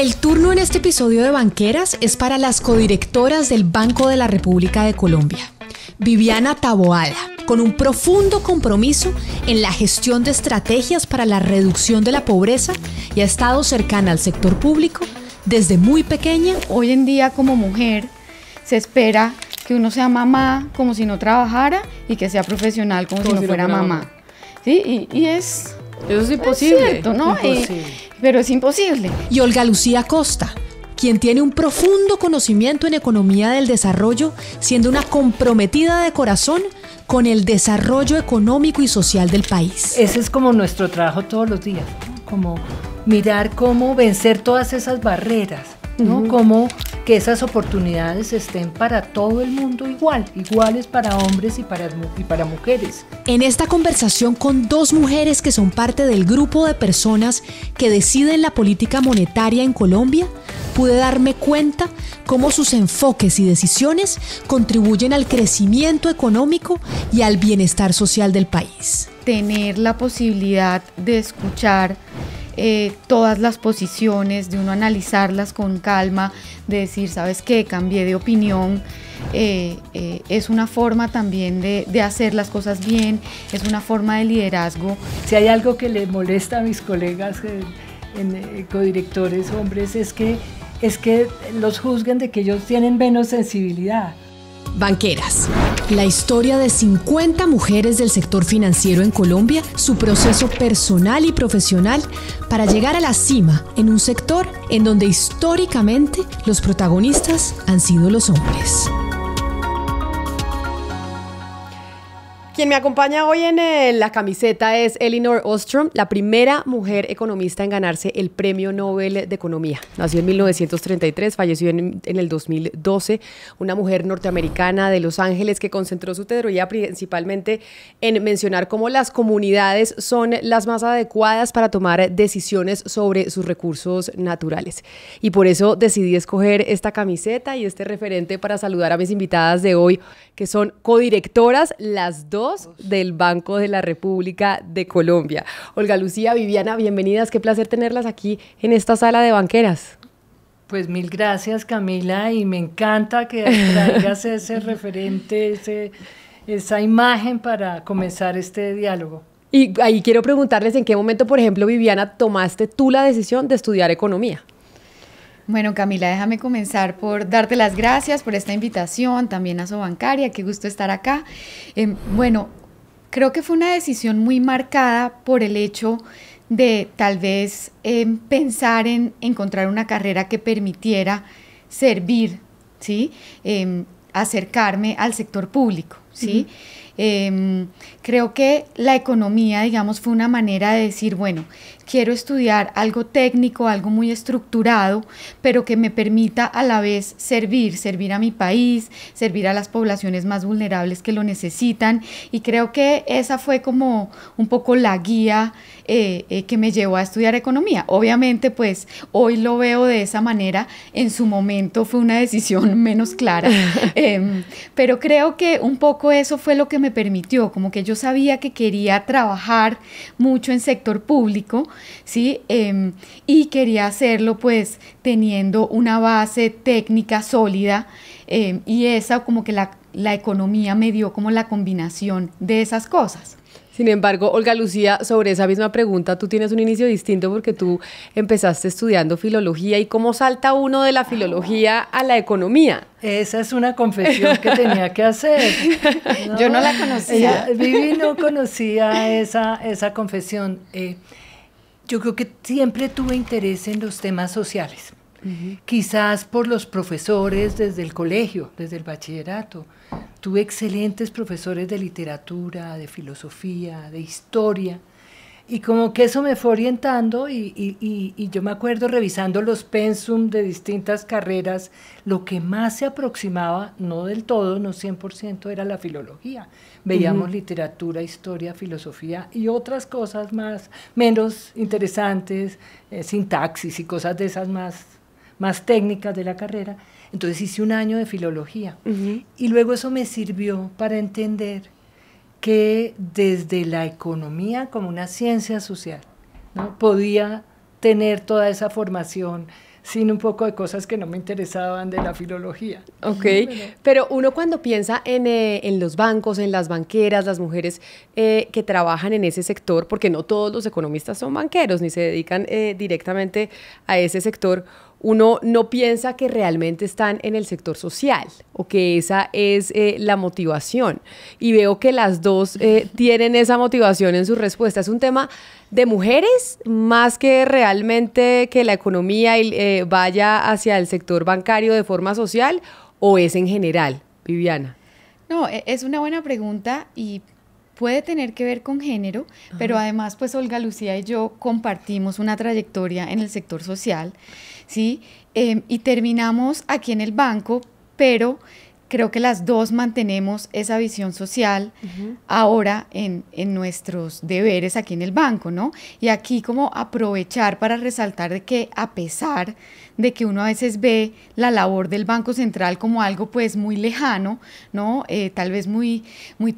El turno en este episodio de Banqueras es para las codirectoras del Banco de la República de Colombia. Viviana Taboada, con un profundo compromiso en la gestión de estrategias para la reducción de la pobreza y ha estado cercana al sector público desde muy pequeña. Hoy en día, como mujer, se espera que uno sea mamá como si no trabajara y que sea profesional como si no fuera mamá. ¿Sí? Y eso es imposible. Es cierto, ¿no? Pero es imposible. Y Olga Lucía Costa, quien tiene un profundo conocimiento en economía del desarrollo, siendo una comprometida de corazón con el desarrollo económico y social del país. Ese es como nuestro trabajo todos los días, ¿no? Como mirar cómo vencer todas esas barreras, ¿no? Cómo que esas oportunidades estén para todo el mundo iguales para hombres y para mujeres. En esta conversación con dos mujeres que son parte del grupo de personas que deciden la política monetaria en Colombia, pude darme cuenta cómo sus enfoques y decisiones contribuyen al crecimiento económico y al bienestar social del país. Tener la posibilidad de escuchar todas las posiciones, de uno analizarlas con calma, de decir, ¿sabes qué? Cambié de opinión. Es una forma también de hacer las cosas bien, es una forma de liderazgo. Si hay algo que le molesta a mis colegas codirectores hombres es que los juzguen de que ellos tienen menos sensibilidad. Banqueras, la historia de 50 mujeres del sector financiero en Colombia, su proceso personal y profesional para llegar a la cima en un sector en donde históricamente los protagonistas han sido los hombres. Quien me acompaña hoy en la camiseta es Elinor Ostrom, la primera mujer economista en ganarse el Premio Nobel de Economía. Nació en 1933, falleció en el 2012, una mujer norteamericana de Los Ángeles que concentró su teoría principalmente en mencionar cómo las comunidades son las más adecuadas para tomar decisiones sobre sus recursos naturales. Y por eso decidí escoger esta camiseta y este referente para saludar a mis invitadas de hoy, que son codirectoras, las dos del Banco de la República de Colombia. Olga Lucía, Viviana, bienvenidas, qué placer tenerlas aquí en esta sala de Banqueras. Pues mil gracias, Camila, y me encanta que traigas ese referente, esa imagen para comenzar este diálogo. Y ahí quiero preguntarles en qué momento, por ejemplo, Viviana, tomaste tú la decisión de estudiar economía. Bueno, Camila, déjame comenzar por darte las gracias por esta invitación, también a Sobancaria, qué gusto estar acá. Bueno, creo que fue una decisión muy marcada por el hecho de tal vez pensar en encontrar una carrera que permitiera servir, ¿sí? Acercarme al sector público, ¿sí? Creo que la economía, digamos, fue una manera de decir, bueno, quiero estudiar algo técnico, algo muy estructurado, pero que me permita a la vez servir a mi país, servir a las poblaciones más vulnerables que lo necesitan, y creo que esa fue como un poco la guía que me llevó a estudiar economía. Obviamente, pues, hoy lo veo de esa manera, en su momento fue una decisión menos clara, pero creo que un poco eso fue lo que me permitió, como que yo sabía que quería trabajar mucho en sector público, ¿sí? Y quería hacerlo pues teniendo una base técnica sólida, y esa como que la economía me dio como la combinación de esas cosas. Sin embargo, Olga Lucía, sobre esa misma pregunta, tú tienes un inicio distinto porque tú empezaste estudiando filología. ¿Y cómo salta uno de la filología a la economía? Esa es una confesión que tenía que hacer, ¿no? Yo no la conocía. Vivi no conocía esa confesión. Yo creo que siempre tuve interés en los temas sociales. Quizás por los profesores desde el colegio, desde el bachillerato. Tuve excelentes profesores de literatura, de filosofía, de historia, y como que eso me fue orientando y yo me acuerdo revisando los pensum de distintas carreras, lo que más se aproximaba, no del todo, no 100%, era la filología. Veíamos literatura, historia, filosofía y otras cosas menos interesantes, sintaxis y cosas de esas más técnicas de la carrera. Entonces hice un año de filología y luego eso me sirvió para entender que desde la economía como una ciencia social, ¿no? Podía tener toda esa formación sin un poco de cosas que no me interesaban de la filología. Ok, pero uno cuando piensa en los bancos, en las banqueras, las mujeres que trabajan en ese sector, porque no todos los economistas son banqueros ni se dedican directamente a ese sector, uno no piensa que realmente están en el sector social o que esa es la motivación. Y veo que las dos tienen esa motivación en su respuesta. Es un tema de mujeres más que realmente que la economía vaya hacia el sector bancario de forma social, ¿o es en general, Viviana? No, es una buena pregunta y puede tener que ver con género, pero además pues Olga Lucía y yo compartimos una trayectoria en el sector social, ¿sí? Y terminamos aquí en el banco, pero creo que las dos mantenemos esa visión social ahora en nuestros deberes aquí en el banco, ¿no? Y aquí como aprovechar para resaltar de que a pesar de que uno a veces ve la labor del Banco Central como algo pues muy lejano, ¿no? Tal vez muy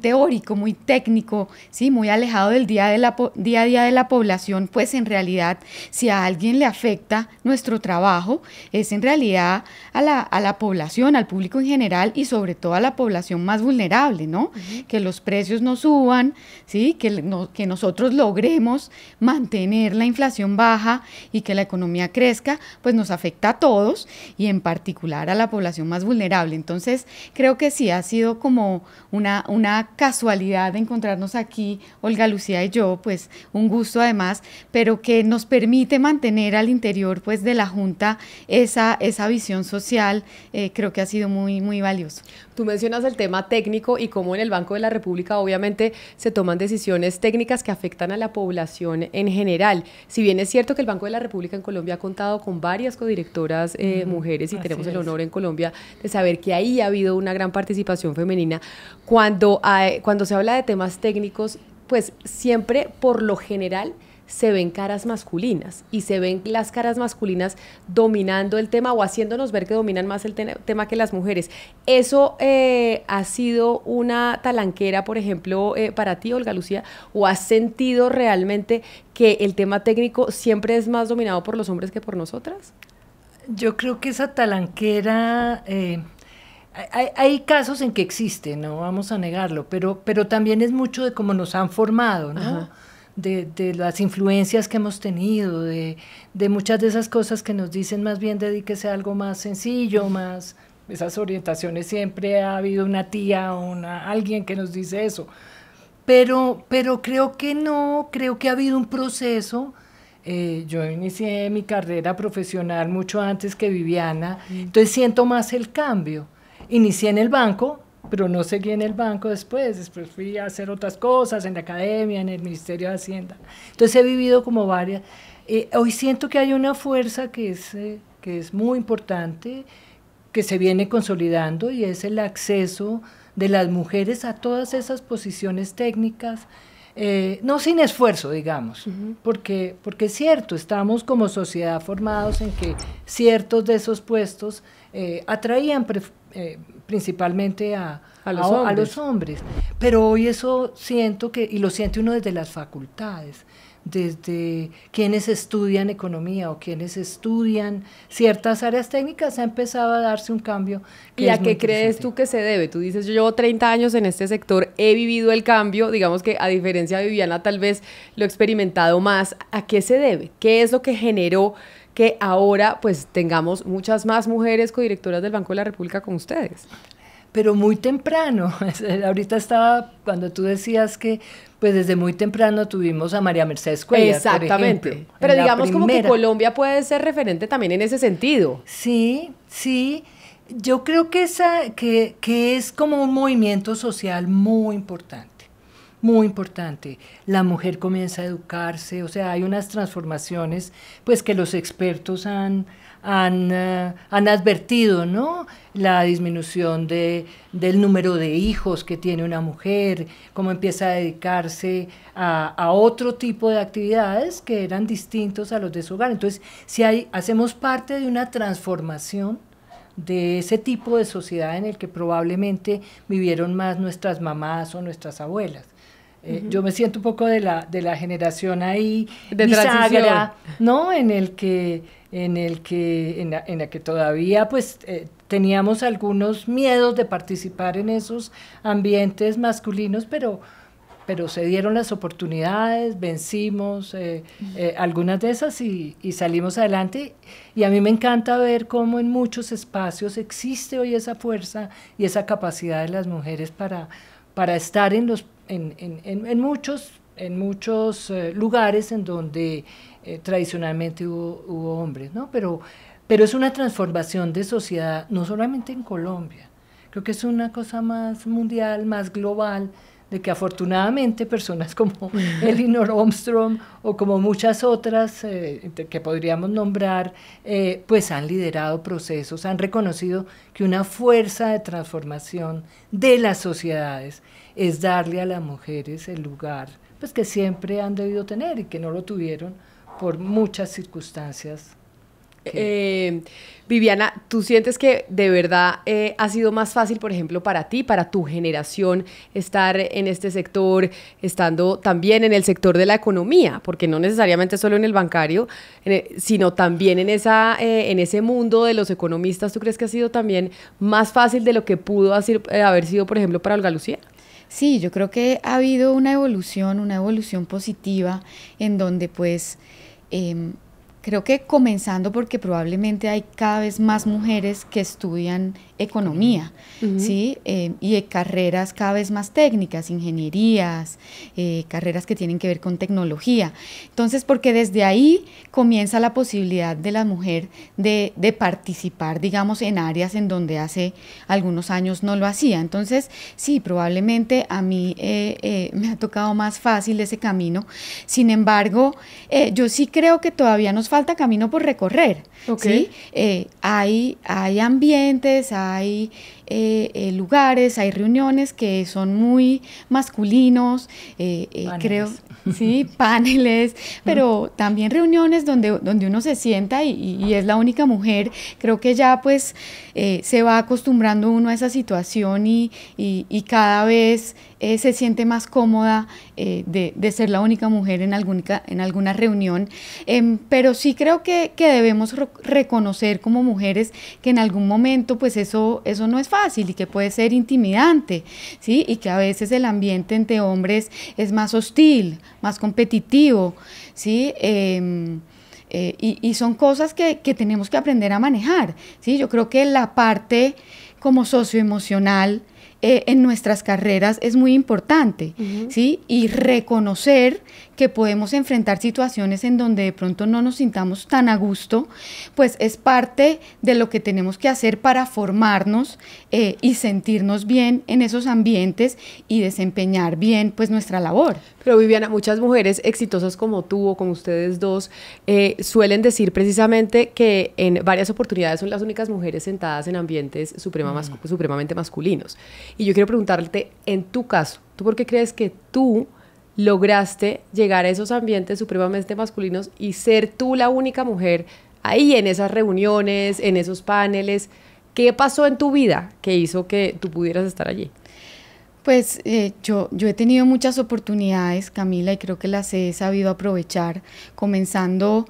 teórico, muy técnico, ¿sí? Muy alejado del día a día de la población, pues en realidad si a alguien le afecta nuestro trabajo es en realidad a la población, al público en general y sobre todo a la población más vulnerable, ¿no? Que los precios no suban, ¿sí? Que nosotros logremos mantener la inflación baja y que la economía crezca, pues nos afecta a todos y en particular a la población más vulnerable. Entonces, creo que sí ha sido como una casualidad de encontrarnos aquí, Olga Lucía y yo, pues un gusto además, pero que nos permite mantener al interior pues de la Junta esa visión social, creo que ha sido muy, muy valioso. Tú mencionas el tema técnico y cómo en el Banco de la República obviamente se toman decisiones técnicas que afectan a la población en general. Si bien es cierto que el Banco de la República en Colombia ha contado con varias codirectoras mujeres y tenemos el honor en Colombia de saber que ahí ha habido una gran participación femenina, cuando se habla de temas técnicos, pues siempre por lo general se ven caras masculinas y se ven las caras masculinas dominando el tema o haciéndonos ver que dominan más el tema que las mujeres. ¿Eso ha sido una talanquera, por ejemplo, para ti, Olga Lucía, o has sentido realmente que el tema técnico siempre es más dominado por los hombres que por nosotras? Yo creo que esa talanquera... Hay casos en que existe, no vamos a negarlo, pero también es mucho de cómo nos han formado, ¿no? De las influencias que hemos tenido, de muchas de esas cosas que nos dicen más bien dedíquese a algo más sencillo, más esas orientaciones. Siempre ha habido una tía o alguien que nos dice eso, pero creo que no, creo que ha habido un proceso. Yo inicié mi carrera profesional mucho antes que Viviana, entonces siento más el cambio. Inicié en el banco, pero no seguí en el banco después fui a hacer otras cosas en la academia, en el Ministerio de Hacienda. Entonces he vivido como varias. Hoy siento que hay una fuerza que es muy importante, que se viene consolidando, y es el acceso de las mujeres a todas esas posiciones técnicas, no sin esfuerzo, digamos, porque es cierto, estamos como sociedad formados en que ciertos de esos puestos atraían principalmente a los hombres, pero hoy eso siento que, y lo siente uno desde las facultades, desde quienes estudian economía o quienes estudian ciertas áreas técnicas, ha empezado a darse un cambio. ¿Y a qué crees tú que se debe? Tú dices, yo llevo 30 años en este sector, he vivido el cambio, digamos que a diferencia de Viviana tal vez lo he experimentado más. ¿A qué se debe? ¿Qué es lo que generó que ahora pues tengamos muchas más mujeres codirectoras del Banco de la República con ustedes? Pero muy temprano. Ahorita estaba, cuando tú decías que pues desde muy temprano tuvimos a María Mercedes Cuellar, exactamente, por ejemplo, pero digamos como que Colombia puede ser referente también en ese sentido. Sí, yo creo que que es como un movimiento social muy importante. Muy importante. La mujer comienza a educarse, o sea, hay unas transformaciones pues que los expertos han advertido, ¿no? La disminución del número de hijos que tiene una mujer, cómo empieza a dedicarse a otro tipo de actividades que eran distintos a los de su hogar. Entonces, si hacemos parte de una transformación de ese tipo de sociedad en el que probablemente vivieron más nuestras mamás o nuestras abuelas. Yo me siento un poco de la generación ahí de bisagra, transición, ¿no? En la que todavía pues teníamos algunos miedos de participar en esos ambientes masculinos, pero se dieron las oportunidades, vencimos algunas de esas y salimos adelante. Y a mí me encanta ver cómo en muchos espacios existe hoy esa fuerza y esa capacidad de las mujeres para estar en muchos lugares en donde tradicionalmente hubo hombres, ¿no? Pero es una transformación de sociedad, no solamente en Colombia, creo que es una cosa más mundial, más global, de que afortunadamente personas como Elinor Ostrom o como muchas otras que podríamos nombrar, pues han liderado procesos, han reconocido que una fuerza de transformación de las sociedades es darle a las mujeres el lugar pues, que siempre han debido tener y que no lo tuvieron por muchas circunstancias. Viviana, ¿tú sientes que de verdad ha sido más fácil, por ejemplo, para ti, para tu generación, estar en este sector, estando también en el sector de la economía? Porque no necesariamente solo en el bancario, sino también en ese mundo de los economistas. ¿Tú crees que ha sido también más fácil de lo que pudo haber sido, por ejemplo, para Olga Lucía? Sí, yo creo que ha habido una evolución positiva en donde pues creo que comenzando porque probablemente hay cada vez más mujeres que estudian economía, ¿sí? Y carreras cada vez más técnicas, ingenierías, carreras que tienen que ver con tecnología. Entonces, porque desde ahí comienza la posibilidad de la mujer de participar, digamos, en áreas en donde hace algunos años no lo hacía. Entonces, sí, probablemente a mí me ha tocado más fácil ese camino. Sin embargo, yo sí creo que todavía nos falta camino por recorrer, okay. ¿sí? Hay ambientes, hay lugares, hay reuniones que son muy masculinos, creo, sí, paneles, pero también reuniones donde uno se sienta y es la única mujer. Creo que ya pues se va acostumbrando uno a esa situación y cada vez se siente más cómoda de ser la única mujer en alguna reunión, pero sí creo que debemos reconocer como mujeres que en algún momento pues eso no es fácil y que puede ser intimidante, ¿sí? Y que a veces el ambiente entre hombres es más hostil, más competitivo, ¿sí? Y son cosas que tenemos que aprender a manejar, ¿sí? Yo creo que la parte como socioemocional en nuestras carreras es muy importante, ¿sí? Y reconocer que podemos enfrentar situaciones en donde de pronto no nos sintamos tan a gusto, pues es parte de lo que tenemos que hacer para formarnos y sentirnos bien en esos ambientes y desempeñar bien pues nuestra labor. Pero Viviana, muchas mujeres exitosas como tú o como ustedes dos suelen decir precisamente que en varias oportunidades son las únicas mujeres sentadas en ambientes supremamente masculinos. Y yo quiero preguntarte, en tu caso, ¿tú por qué crees que tú lograste llegar a esos ambientes supremamente masculinos y ser tú la única mujer ahí en esas reuniones, en esos paneles? ¿Qué pasó en tu vida que hizo que tú pudieras estar allí? Pues yo he tenido muchas oportunidades, Camila, y creo que las he sabido aprovechar, comenzando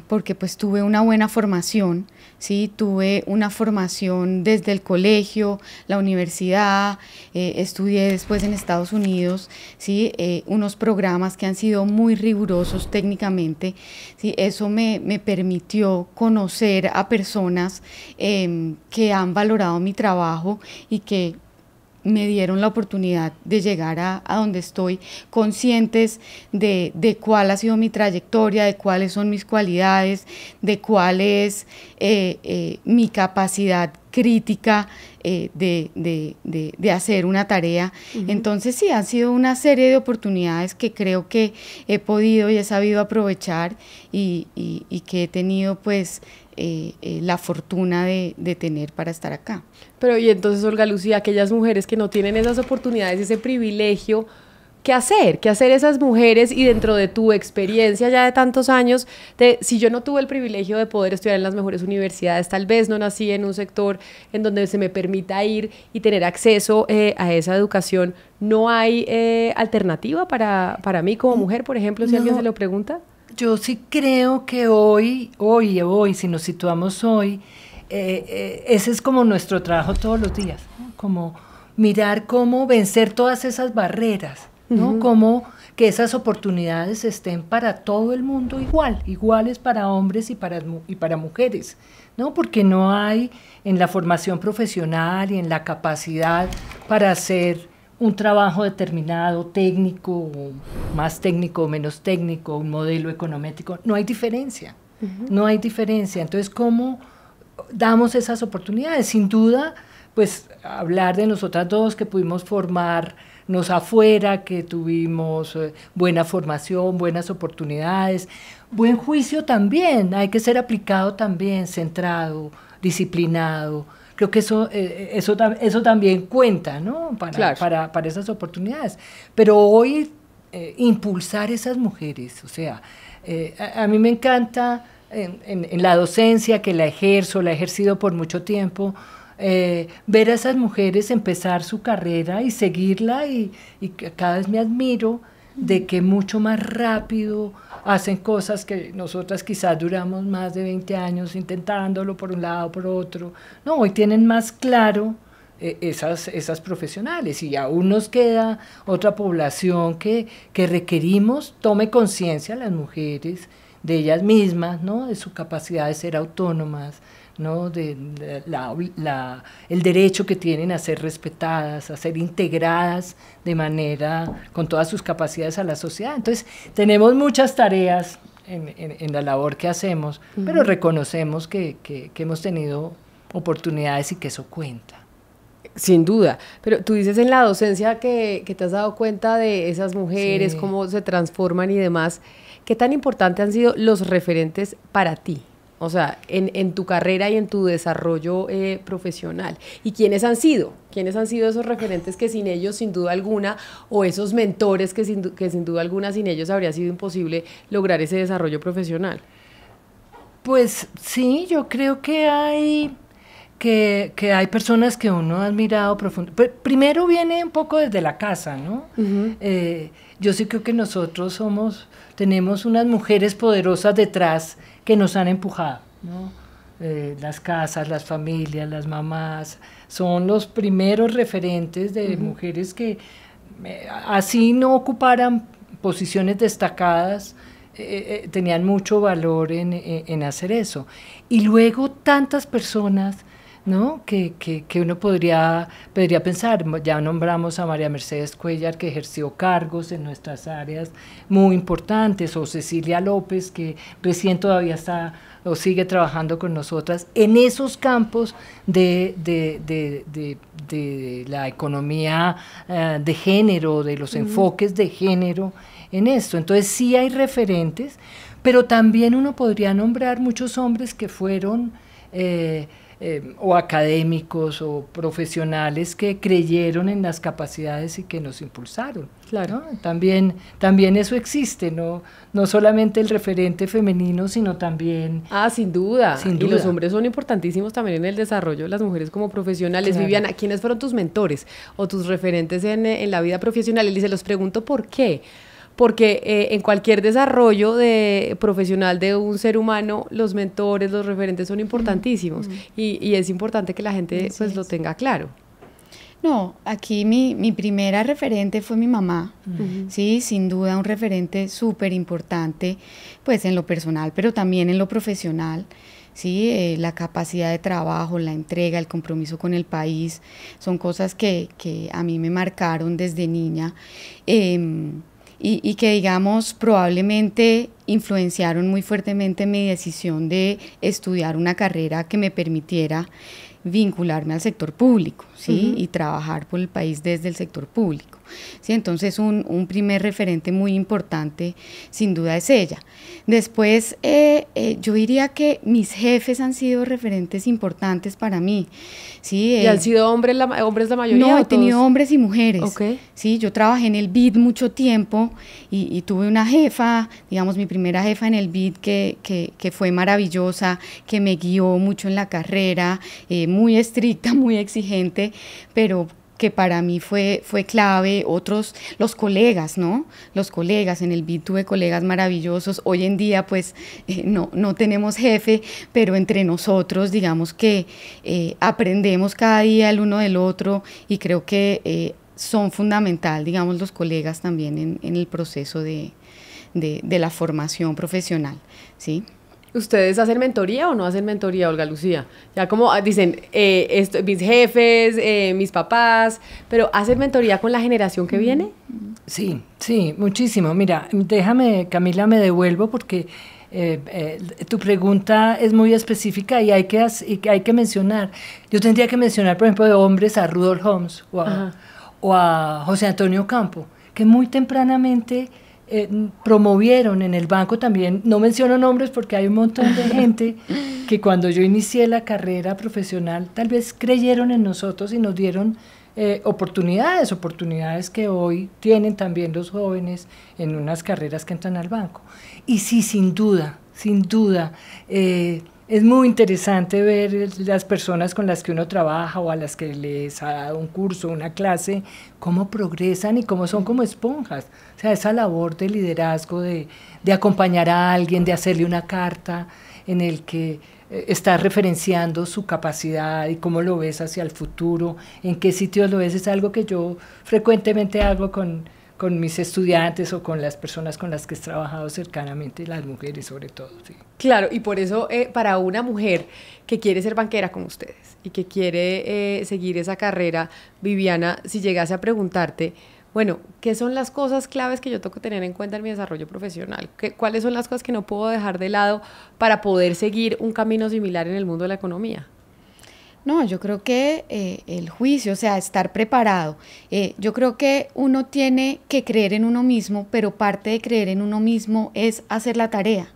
porque pues tuve una buena formación, ¿sí? Tuve una formación desde el colegio, la universidad, estudié después en Estados Unidos, ¿sí? Unos programas que han sido muy rigurosos técnicamente, ¿sí? Eso me permitió conocer a personas que han valorado mi trabajo y que me dieron la oportunidad de llegar a donde estoy, conscientes de cuál ha sido mi trayectoria, de cuáles son mis cualidades, de cuál es mi capacidad crítica de hacer una tarea. Entonces sí, han sido una serie de oportunidades que creo que he podido y he sabido aprovechar y que he tenido pues la fortuna de tener para estar acá. Pero y entonces, Olga Lucía, aquellas mujeres que no tienen esas oportunidades, ese privilegio, ¿Qué hacer esas mujeres? Y dentro de tu experiencia ya de tantos años, si yo no tuve el privilegio de poder estudiar en las mejores universidades, tal vez no nací en un sector en donde se me permita ir y tener acceso a esa educación, ¿no hay alternativa para mí como mujer, por ejemplo, si alguien se lo pregunta? Yo sí creo que hoy, si nos situamos hoy, ese es como nuestro trabajo todos los días, ¿no? Como mirar cómo vencer todas esas barreras, ¿no? Cómo que esas oportunidades estén para todo el mundo iguales para hombres y para mujeres, ¿no? Porque no hay en la formación profesional y en la capacidad para hacer un trabajo determinado, técnico, más técnico o menos técnico, un modelo económico, no hay diferencia, no hay diferencia. Entonces, ¿cómo damos esas oportunidades? Sin duda, pues hablar de nosotras dos que pudimos formarnos afuera, que tuvimos buena formación, buenas oportunidades, buen juicio también, hay que ser aplicado también, centrado, disciplinado. Creo que eso también cuenta, ¿no? Para esas oportunidades. Pero hoy impulsar esas mujeres, o sea, a mí me encanta en la docencia, que la ejerzo, la he ejercido por mucho tiempo, ver a esas mujeres empezar su carrera y seguirla y cada vez me admiro de que mucho más rápido hacen cosas que nosotras quizás duramos más de 20 años intentándolo por un lado, por otro. No, hoy tienen más claro esas profesionales y aún nos queda otra población que requerimos, tome conciencia las mujeres de ellas mismas, ¿no? De su capacidad de ser autónomas, ¿no? El derecho que tienen a ser respetadas, a ser integradas de manera, con todas sus capacidades a la sociedad. Entonces, tenemos muchas tareas en la labor que hacemos, pero reconocemos que hemos tenido oportunidades y que eso cuenta. Sin duda, pero tú dices en la docencia que te has dado cuenta de esas mujeres, sí, cómo se transforman y demás. ¿Qué tan importantes han sido los referentes para ti? O sea, en tu carrera y en tu desarrollo profesional. ¿Y quiénes han sido? ¿Quiénes han sido esos referentes que sin ellos, sin duda alguna, o esos mentores que sin duda alguna sin ellos habría sido imposible lograr ese desarrollo profesional? Pues sí, yo creo que hay personas que uno ha admirado profundamente. Primero viene un poco desde la casa, ¿no? Yo sí creo que nosotros tenemos unas mujeres poderosas detrás que nos han empujado, ¿no? Las casas, las familias, las mamás, son los primeros referentes de mujeres que así no ocuparan posiciones destacadas, tenían mucho valor en hacer eso. Y luego tantas personas, ¿no? que uno podría pensar, ya nombramos a María Mercedes Cuéllar, que ejerció cargos en nuestras áreas muy importantes, o Cecilia López, que recién todavía está o sigue trabajando con nosotras en esos campos de la economía de género, de los enfoques de género en esto. Entonces sí hay referentes, pero también uno podría nombrar muchos hombres que fueron o académicos o profesionales que creyeron en las capacidades y que nos impulsaron. Claro. ¿No? También eso existe, no solamente el referente femenino, sino también... Sin duda. Y los hombres son importantísimos también en el desarrollo de las mujeres como profesionales. Claro. Viviana, ¿quiénes fueron tus mentores o tus referentes en la vida profesional? Y se los pregunto por qué. Porque en cualquier desarrollo profesional de un ser humano, los mentores, los referentes son importantísimos y es importante que la gente pues lo tenga claro. No, aquí mi primera referente fue mi mamá, sí, sin duda un referente súper importante, pues en lo personal, pero también en lo profesional. Sí, la capacidad de trabajo, la entrega, el compromiso con el país, son cosas que a mí me marcaron desde niña. Y que, digamos, probablemente influenciaron muy fuertemente mi decisión de estudiar una carrera que me permitiera vincularme al sector público, ¿sí? Y trabajar por el país desde el sector público, ¿sí? Entonces un primer referente muy importante sin duda es ella. Después yo diría que mis jefes han sido referentes importantes para mí, ¿sí? ¿Y han sido hombres la mayoría? No, he tenido hombres y mujeres. Okay. Sí, yo trabajé en el BID mucho tiempo y tuve una jefa, digamos mi primera jefa en el BID que fue maravillosa, que me guió mucho en la carrera, muy estricta, muy exigente, pero que para mí fue clave. Otros, los colegas, ¿no? Los colegas, en el BID tuve colegas maravillosos. Hoy en día, pues, no tenemos jefe, pero entre nosotros, digamos que aprendemos cada día el uno del otro y creo que son fundamental, digamos, los colegas también en el proceso de la formación profesional, ¿sí? ¿Ustedes hacen mentoría o no hacen mentoría, Olga Lucía? Ya como dicen, mis jefes, mis papás, pero ¿hacen mentoría con la generación que viene? Sí, muchísimo. Mira, déjame, Camila, me devuelvo porque tu pregunta es muy específica y hay que mencionar. Yo tendría que mencionar, por ejemplo, de hombres a Rudolf Holmes o a José Antonio Campo, que muy tempranamente promovieron en el banco también. No menciono nombres porque hay un montón de gente que cuando yo inicié la carrera profesional tal vez creyeron en nosotros y nos dieron oportunidades que hoy tienen también los jóvenes en unas carreras que entran al banco. Y sí, sin duda, es muy interesante ver las personas con las que uno trabaja o a las que les ha dado un curso, una clase, cómo progresan y cómo son como esponjas. O sea, esa labor de liderazgo, de acompañar a alguien, de hacerle una carta en el que está referenciando su capacidad y cómo lo ves hacia el futuro, en qué sitios lo ves, es algo que yo frecuentemente hago con mis estudiantes o con las personas con las que he trabajado cercanamente, las mujeres sobre todo. Sí. Claro, y por eso para una mujer que quiere ser banquera como ustedes y que quiere seguir esa carrera, Viviana, si llegase a preguntarte, bueno, ¿qué son las cosas claves que yo tengo que tener en cuenta en mi desarrollo profesional? ¿Cuáles son las cosas que no puedo dejar de lado para poder seguir un camino similar en el mundo de la economía? No, yo creo que el juicio, o sea, estar preparado. Yo creo que uno tiene que creer en uno mismo, pero parte de creer en uno mismo es hacer la tarea,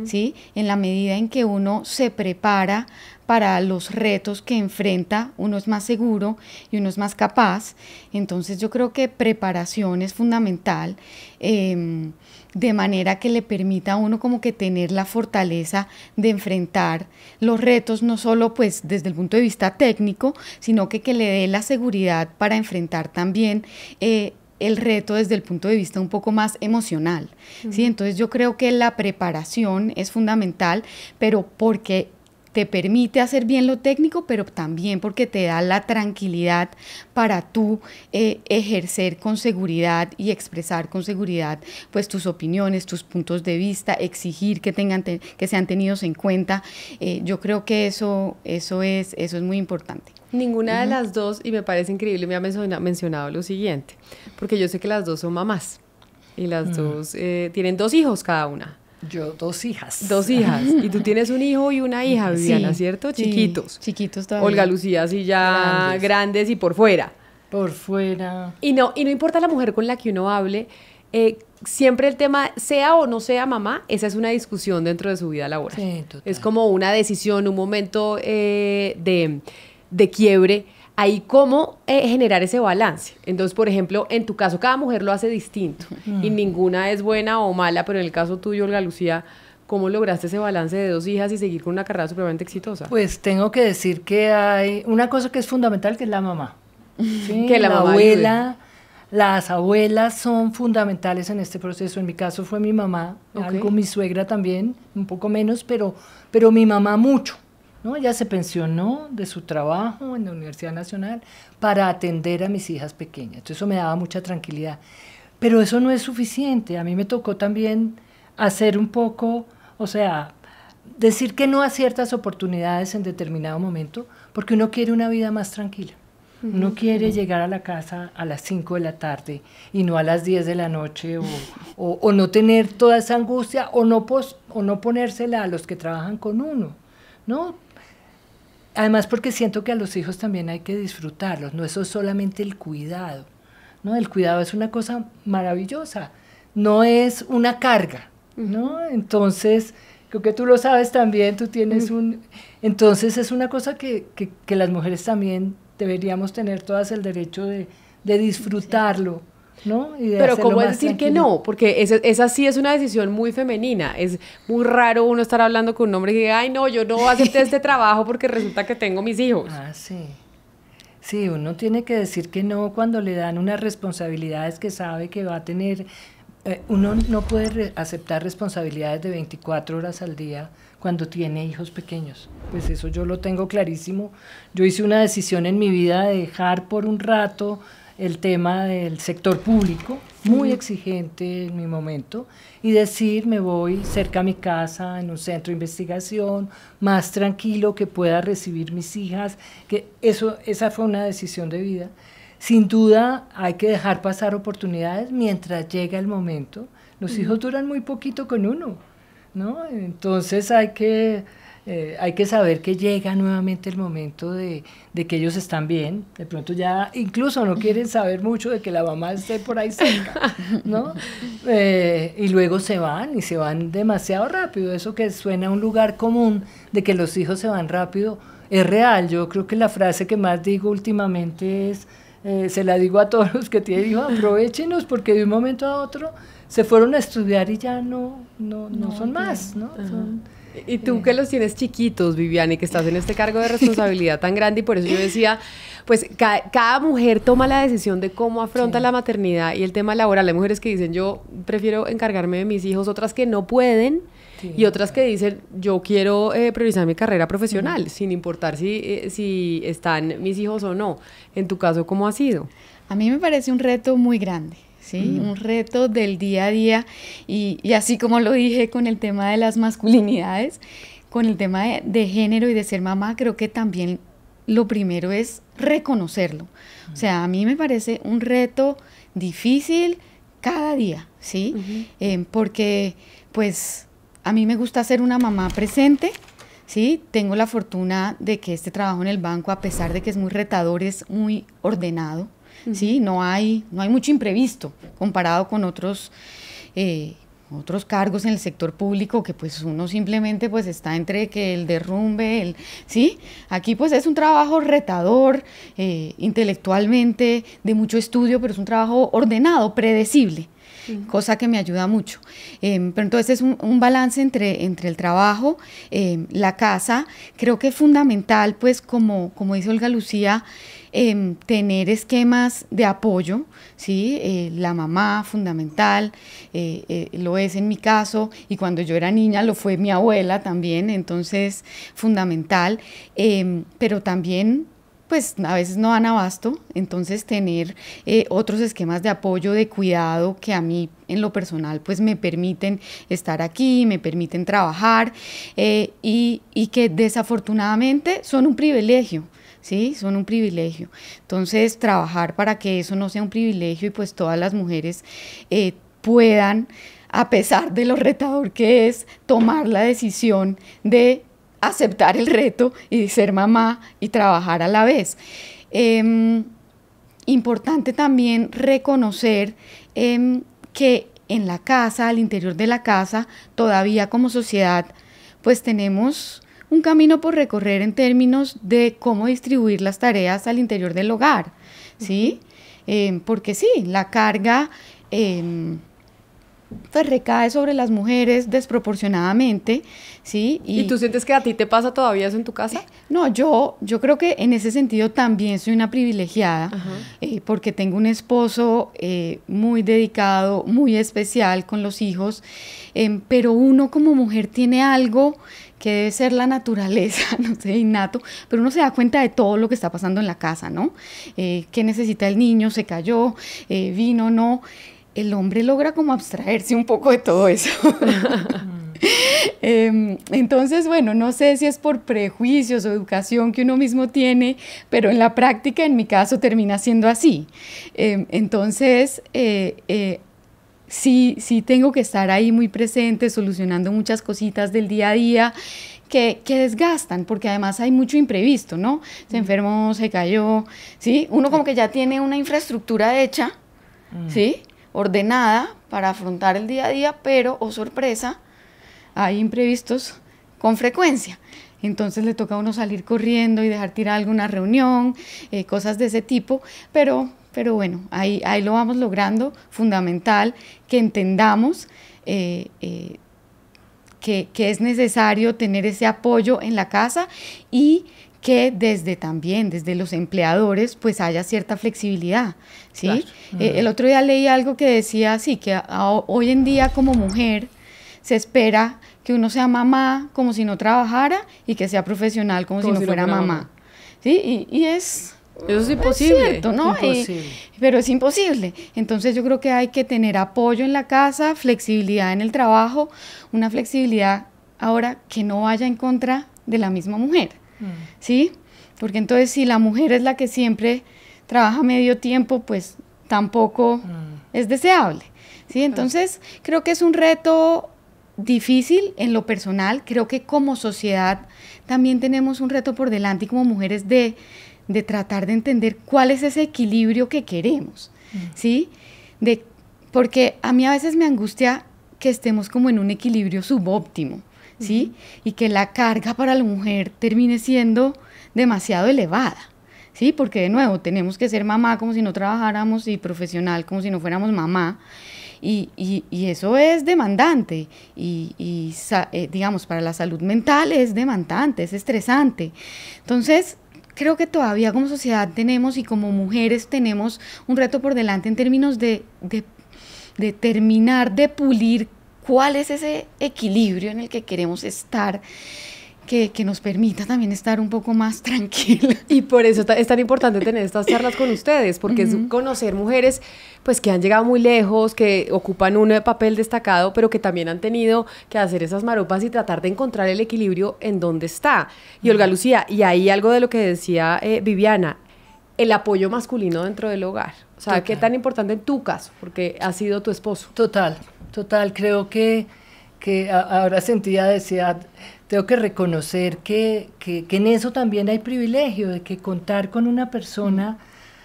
¿sí? En la medida en que uno se prepara para los retos que enfrenta, uno es más seguro y uno es más capaz. Entonces yo creo que preparación es fundamental, de manera que le permita a uno como que tener la fortaleza de enfrentar los retos, no solo pues desde el punto de vista técnico, sino que le dé la seguridad para enfrentar también el reto desde el punto de vista un poco más emocional, ¿sí? Entonces yo creo que la preparación es fundamental, pero porque te permite hacer bien lo técnico, pero también porque te da la tranquilidad para tú ejercer con seguridad y expresar con seguridad pues tus opiniones, tus puntos de vista, exigir que sean tenidos en cuenta. Yo creo que eso es muy importante. Ninguna de las dos, y me parece increíble, me ha mencionado lo siguiente, porque yo sé que las dos son mamás y las dos tienen 2 hijos cada una. Yo 2 hijas. 2 hijas. Y tú tienes un hijo y una hija, Viviana, sí, ¿cierto? Chiquitos. Sí, chiquitos todavía. Olga Lucía, sí, ya grandes y por fuera. Por fuera. Y no importa la mujer con la que uno hable, siempre el tema, sea o no sea mamá, esa es una discusión dentro de su vida laboral. Sí, total. Es como una decisión, un momento de quiebre. Ahí cómo generar ese balance. Entonces, por ejemplo, en tu caso, cada mujer lo hace distinto y ninguna es buena o mala, pero en el caso tuyo, Olga Lucía, ¿cómo lograste ese balance de 2 hijas y seguir con una carrera supremamente exitosa? Pues tengo que decir que hay una cosa que es fundamental, que es la mamá. ¿Sí? Que la mamá abuela, las abuelas son fundamentales en este proceso. En mi caso fue mi mamá, algo mi suegra también, un poco menos, pero mi mamá mucho. ¿No? Ella se pensionó de su trabajo en la Universidad Nacional para atender a mis hijas pequeñas. Entonces eso me daba mucha tranquilidad. Pero eso no es suficiente. A mí me tocó también hacer un poco, o sea, decir que no a ciertas oportunidades en determinado momento, porque uno quiere una vida más tranquila. Uno quiere llegar a la casa a las 5 de la tarde y no a las 10 de la noche, o no tener toda esa angustia, o no ponérsela a los que trabajan con uno, ¿no? Además porque siento que a los hijos también hay que disfrutarlos, no eso es solamente el cuidado, ¿no? El cuidado es una cosa maravillosa, no es una carga, ¿no? Entonces, creo que tú lo sabes también, tú tienes entonces es una cosa que las mujeres también deberíamos tener todas el derecho de disfrutarlo. ¿No? Pero ¿cómo es decir que no? Porque esa sí es una decisión muy femenina. Es muy raro uno estar hablando con un hombre que diga, ay, no, yo no acepté este trabajo porque resulta que tengo mis hijos. Ah, sí. Sí, uno tiene que decir que no cuando le dan unas responsabilidades que sabe que va a tener. Uno no puede aceptar responsabilidades de 24 horas al día cuando tiene hijos pequeños. Pues eso yo lo tengo clarísimo. Yo hice una decisión en mi vida de dejar por un rato el tema del sector público, muy exigente en mi momento, y decir, me voy cerca a mi casa, en un centro de investigación, más tranquilo, que pueda recibir mis hijas, que esa fue una decisión de vida. Sin duda hay que dejar pasar oportunidades mientras llega el momento. Los hijos duran muy poquito con uno, ¿no? Entonces hay que saber que llega nuevamente el momento de que ellos están bien. De pronto ya incluso no quieren saber mucho de que la mamá esté por ahí cerca, ¿no? Y luego se van demasiado rápido. Eso que suena a un lugar común de que los hijos se van rápido es real. Yo creo que la frase que más digo últimamente es, se la digo a todos los que tienen hijos, aprovéchenos porque de un momento a otro se fueron a estudiar y ya no son más, ¿no? Y tú que los tienes chiquitos, Viviana, y que estás en este cargo de responsabilidad tan grande, y por eso yo decía, pues cada mujer toma la decisión de cómo afronta la maternidad y el tema laboral. Hay mujeres que dicen, yo prefiero encargarme de mis hijos, otras que no pueden, y otras que dicen, yo quiero priorizar mi carrera profesional, sin importar si están mis hijos o no. En tu caso, ¿cómo ha sido? A mí me parece un reto muy grande. ¿Sí? Un reto del día a día y así como lo dije con el tema de las masculinidades, con el tema de género y de ser mamá, creo que también lo primero es reconocerlo. O sea, a mí me parece un reto difícil cada día, ¿sí? Porque pues a mí me gusta ser una mamá presente, ¿sí? Tengo la fortuna de que este trabajo en el banco, a pesar de que es muy retador, es muy ordenado. ¿Sí? No hay mucho imprevisto comparado con otros cargos en el sector público que pues uno simplemente pues está entre que el derrumbe, ¿sí? Aquí pues es un trabajo retador, intelectualmente, de mucho estudio, pero es un trabajo ordenado, predecible. Cosa que me ayuda mucho. Pero entonces es un balance entre el trabajo, la casa. Creo que es fundamental, pues como dice Olga Lucía, tener esquemas de apoyo, ¿sí? La mamá, fundamental, lo es en mi caso, y cuando yo era niña lo fue mi abuela también, entonces fundamental, pero también pues a veces no dan abasto, entonces tener otros esquemas de apoyo, de cuidado que a mí en lo personal pues me permiten estar aquí, me permiten trabajar y que desafortunadamente son un privilegio. Sí, son un privilegio. Entonces, trabajar para que eso no sea un privilegio y pues todas las mujeres puedan, a pesar de lo retador que es, tomar la decisión de aceptar el reto y ser mamá y trabajar a la vez. Importante también reconocer que en la casa, al interior de la casa, todavía como sociedad, pues tenemos un camino por recorrer en términos de cómo distribuir las tareas al interior del hogar, ¿sí? Porque sí, la carga pues recae sobre las mujeres desproporcionadamente, ¿sí? ¿Y tú sientes que a ti te pasa todavía eso en tu casa? No, yo creo que en ese sentido también soy una privilegiada, porque tengo un esposo muy dedicado, muy especial con los hijos, pero uno como mujer tiene algo que debe ser la naturaleza, no sé, innato, pero uno se da cuenta de todo lo que está pasando en la casa, ¿no? ¿Qué necesita el niño? ¿Se cayó? ¿Vino? ¿No? El hombre logra como abstraerse un poco de todo eso. Entonces, bueno, no sé si es por prejuicios o educación que uno mismo tiene, pero en la práctica, en mi caso, termina siendo así. Entonces, sí tengo que estar ahí muy presente, solucionando muchas cositas del día a día, que desgastan, porque además hay mucho imprevisto, ¿no? Se enfermó, se cayó, ¿sí? Uno como que ya tiene una infraestructura hecha, ¿sí? Ordenada para afrontar el día a día, pero, oh sorpresa, hay imprevistos con frecuencia. Entonces le toca a uno salir corriendo y dejar tirar alguna reunión, cosas de ese tipo, pero bueno, ahí lo vamos logrando. Fundamental que entendamos que es necesario tener ese apoyo en la casa y que desde los empleadores pues haya cierta flexibilidad, ¿sí? Claro. El otro día leí algo que decía, sí, que hoy en día como mujer se espera que uno sea mamá como si no trabajara y que sea profesional como si no fuera mamá, ¿sí? Y eso es imposible, es cierto, ¿no? Imposible. Pero es imposible. Entonces yo creo que hay que tener apoyo en la casa, flexibilidad en el trabajo, una flexibilidad ahora que no vaya en contra de la misma mujer, ¿sí? Porque entonces si la mujer es la que siempre trabaja medio tiempo, pues tampoco es deseable, ¿sí? Entonces creo que es un reto difícil en lo personal. Creo que como sociedad también tenemos un reto por delante y como mujeres de tratar de entender cuál es ese equilibrio que queremos, ¿sí? Porque a mí a veces me angustia que estemos como en un equilibrio subóptimo, ¿sí? Y que la carga para la mujer termine siendo demasiado elevada, ¿sí? Porque de nuevo tenemos que ser mamá como si no trabajáramos y profesional como si no fuéramos mamá. Y eso es demandante digamos, para la salud mental es demandante, es estresante. Entonces, creo que todavía como sociedad tenemos y como mujeres tenemos un reto por delante en términos de terminar de pulir cuál es ese equilibrio en el que queremos estar, que nos permita también estar un poco más tranquila. Y por eso es tan importante tener estas charlas con ustedes, porque es conocer mujeres pues que han llegado muy lejos, que ocupan un papel destacado, pero que también han tenido que hacer esas maropas y tratar de encontrar el equilibrio en donde está. Y Olga Lucía, y ahí algo de lo que decía Viviana, el apoyo masculino dentro del hogar. O sea, ¿qué tan importante en tu caso? Porque ha sido tu esposo. Total, creo que ahora decía, tengo que reconocer que en eso también hay privilegio, de que contar con una persona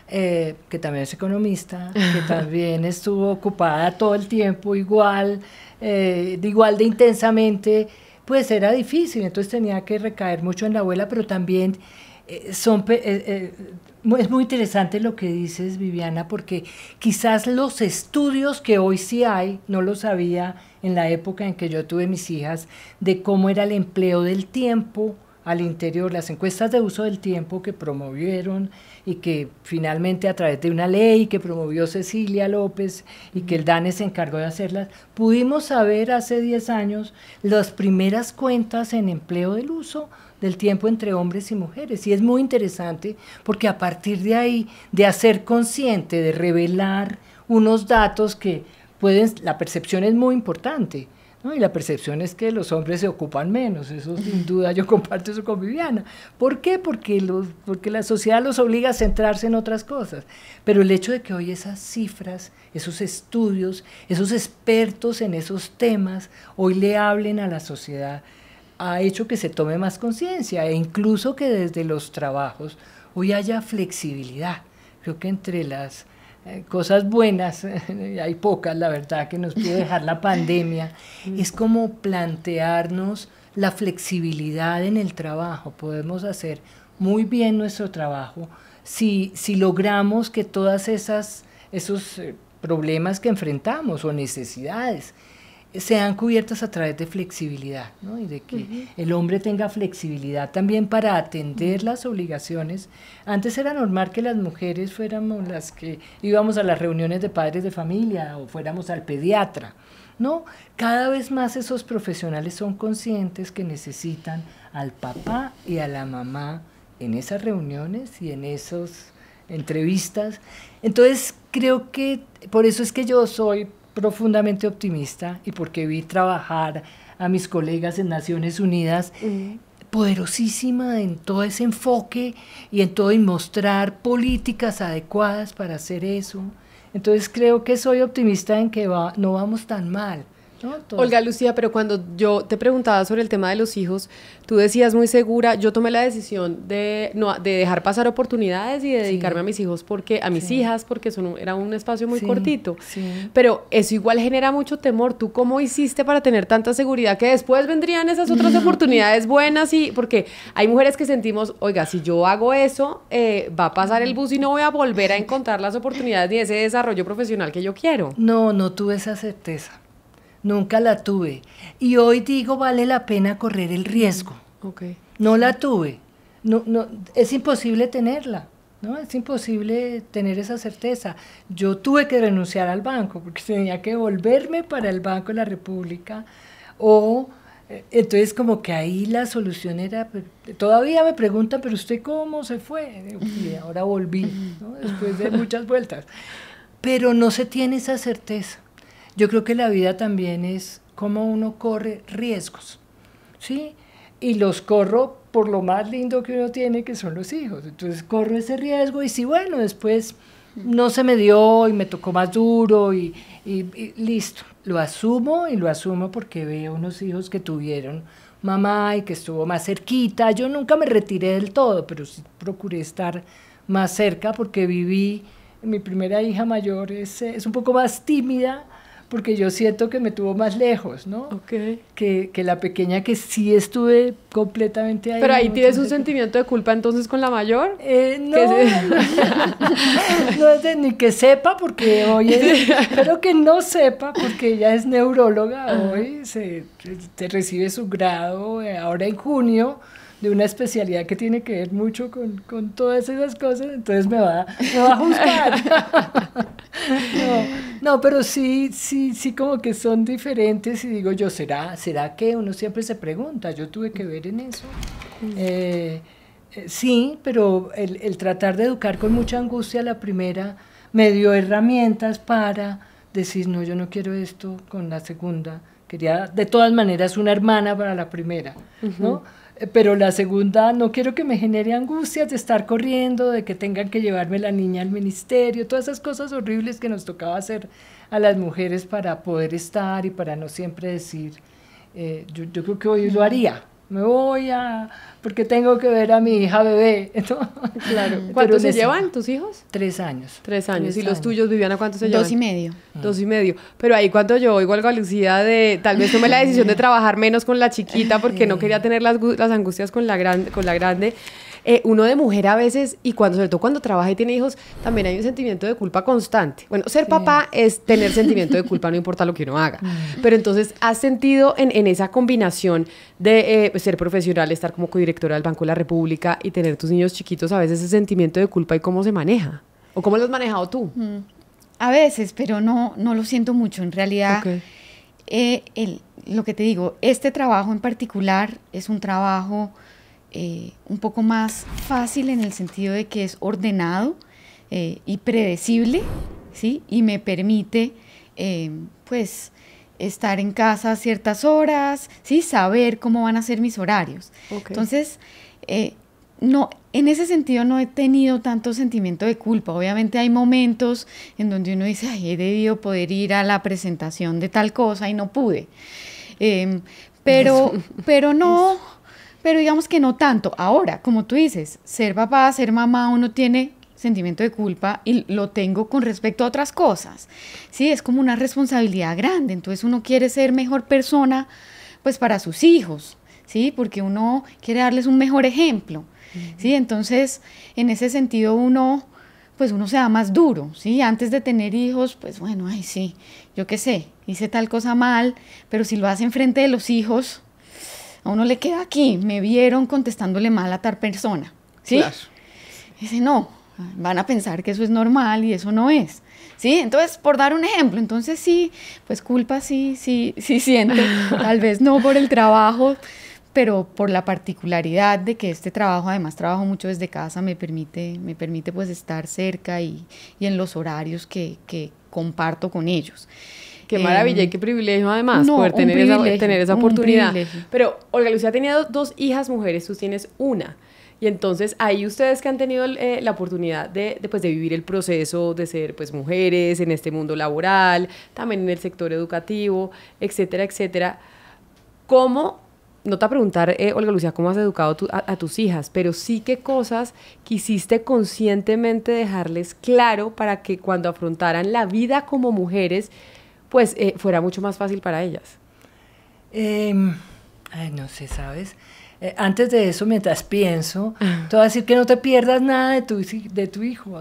que también es economista, que también estuvo ocupada todo el tiempo igual de intensamente, pues era difícil. Entonces tenía que recaer mucho en la abuela, pero también es muy interesante lo que dices, Viviana, porque quizás los estudios que hoy sí hay, no los había en la época en que yo tuve mis hijas, de cómo era el empleo del tiempo al interior, las encuestas de uso del tiempo que promovieron y que finalmente a través de una ley que promovió Cecilia López y que el DANE se encargó de hacerlas, pudimos saber hace 10 años las primeras cuentas en empleo del uso del tiempo entre hombres y mujeres. Y es muy interesante porque a partir de ahí, de hacer consciente, de revelar unos datos que la percepción es muy importante, ¿no? Y la percepción es que los hombres se ocupan menos, eso sin duda yo comparto eso con Viviana. ¿Por qué? Porque la sociedad los obliga a centrarse en otras cosas. Pero el hecho de que hoy esas cifras, esos estudios, esos expertos en esos temas, hoy le hablen a la sociedad, ha hecho que se tome más conciencia e incluso que desde los trabajos hoy haya flexibilidad. Creo que entre las cosas buenas, hay pocas la verdad que nos puede dejar la pandemia, es como plantearnos la flexibilidad en el trabajo. Podemos hacer muy bien nuestro trabajo si logramos que todas esos problemas que enfrentamos o necesidades sean cubiertas a través de flexibilidad, ¿no? Y de que el hombre tenga flexibilidad también para atender las obligaciones. Antes era normal que las mujeres fuéramos las que íbamos a las reuniones de padres de familia o fuéramos al pediatra, ¿no? Cada vez más esos profesionales son conscientes que necesitan al papá y a la mamá en esas reuniones y en esas entrevistas. Entonces creo que por eso es que yo soy profundamente optimista y porque vi trabajar a mis colegas en Naciones Unidas poderosísima en todo ese enfoque y en todo y mostrar políticas adecuadas para hacer eso. Entonces creo que soy optimista en que no vamos tan mal. ¿no? Todo. Olga Lucía, pero cuando yo te preguntaba sobre el tema de los hijos, tú decías muy segura, yo tomé la decisión de dejar pasar oportunidades y de dedicarme a mis hijos a mis hijas, porque era un espacio muy cortito. Sí. Pero eso igual genera mucho temor. ¿Tú cómo hiciste para tener tanta seguridad que después vendrían esas otras oportunidades buenas? Porque hay mujeres que sentimos, oiga, si yo hago eso, va a pasar el bus y no voy a volver a encontrar las oportunidades ni ese desarrollo profesional que yo quiero. No tuve esa certeza. Nunca la tuve. Y hoy digo, vale la pena correr el riesgo. Okay. No la tuve. No, es imposible tenerla, ¿no? Es imposible tener esa certeza. Yo tuve que renunciar al banco porque tenía que volverme para el Banco de la República entonces como que ahí la solución era, todavía me preguntan, pero ¿usted cómo se fue? Y ahora volví, ¿no? Después de muchas vueltas. Pero no se tiene esa certeza. Yo creo que la vida también es cómo uno corre riesgos, ¿sí? Y los corro por lo más lindo que uno tiene, que son los hijos. Entonces corro ese riesgo y si bueno, después no se me dio y me tocó más duro y listo. Lo asumo porque veo unos hijos que tuvieron mamá y que estuvo más cerquita. Yo nunca me retiré del todo, pero sí procuré estar más cerca porque viví. Mi primera hija mayor es un poco más tímida porque yo siento que me tuvo más lejos, ¿no? Okay. Que la pequeña que sí estuve completamente ahí. Pero ahí tienes un sentimiento de culpa entonces con la mayor. No es de ni que sepa, porque hoy espero que no sepa, porque ella es neuróloga hoy, te recibe su grado ahora en junio, de una especialidad que tiene que ver mucho con todas esas cosas, entonces me va a juzgar. No, pero sí como que son diferentes y digo yo, ¿será que uno siempre se pregunta? Yo tuve que ver en eso. Sí, pero el tratar de educar con mucha angustia la primera me dio herramientas para decir, no, yo no quiero esto con la segunda. Quería de todas maneras una hermana para la primera, ¿no? Pero la segunda no quiero que me genere angustias de estar corriendo, de que tengan que llevarme la niña al ministerio, todas esas cosas horribles que nos tocaba hacer a las mujeres para poder estar y para no siempre decir, yo creo que hoy lo haría, me voy porque tengo que ver a mi hija bebé, ¿no? Claro. ¿Cuántos se llevan tus hijos? 3 años. 3 años. ¿Y los tuyos, Viviana, cuántos se llevan? 2 y medio. 2 y medio. Pero ahí cuando yo oigo algo a Lucía tal vez tomé la decisión de trabajar menos con la chiquita porque no quería tener las angustias con la grande. Uno de mujer a veces, y sobre todo cuando trabaja y tiene hijos, también hay un sentimiento de culpa constante. Bueno, ser papá es tener sentimiento de culpa, no importa lo que uno haga. Pero entonces, ¿has sentido en esa combinación de ser profesional, estar como codirectora del Banco de la República y tener tus niños chiquitos, a veces ese sentimiento de culpa y cómo se maneja? ¿O cómo lo has manejado tú? A veces, pero no lo siento mucho. En realidad, lo que te digo, este trabajo en particular es un trabajo un poco más fácil en el sentido de que es ordenado y predecible, ¿sí? Y me permite, pues, estar en casa a ciertas horas, ¿sí? Saber cómo van a ser mis horarios. Okay. Entonces, no, en ese sentido no he tenido tanto sentimiento de culpa. Obviamente hay momentos en donde uno dice, ay, he debido poder ir a la presentación de tal cosa y no pude. Pero no... Pero digamos que no tanto. Ahora, como tú dices, ser papá, ser mamá, uno tiene sentimiento de culpa y lo tengo con respecto a otras cosas. Sí, es como una responsabilidad grande. Entonces uno quiere ser mejor persona, pues para sus hijos, ¿sí? Porque uno quiere darles un mejor ejemplo, ¿sí? Entonces, en ese sentido uno se da más duro, ¿sí? Antes de tener hijos, pues bueno, ay sí, yo qué sé, hice tal cosa mal, pero si lo hace enfrente de los hijos, a uno le queda aquí, me vieron contestándole mal a tal persona, ¿sí? Claro. Dice, no, van a pensar que eso es normal y eso no es, ¿sí? Entonces, por dar un ejemplo, entonces sí, pues culpa sí siento, tal vez no por el trabajo, pero por la particularidad de que este trabajo, además trabajo mucho desde casa, me permite pues estar cerca y en los horarios que comparto con ellos. Qué maravilla y qué privilegio además poder tener esa oportunidad. Pero Olga Lucía tenía 2 hijas mujeres, tú tienes una. Y entonces ahí ustedes que han tenido la oportunidad pues, de vivir el proceso de ser pues, mujeres en este mundo laboral, también en el sector educativo, etcétera, etcétera, ¿cómo, no te voy a preguntar, Olga Lucía, cómo has educado a tus hijas, pero sí qué cosas quisiste conscientemente dejarles claro para que cuando afrontaran la vida como mujeres, pues fuera mucho más fácil para ellas? No sé, ¿sabes? Antes de eso, mientras pienso, te voy a decir que no te pierdas nada de tu hijo,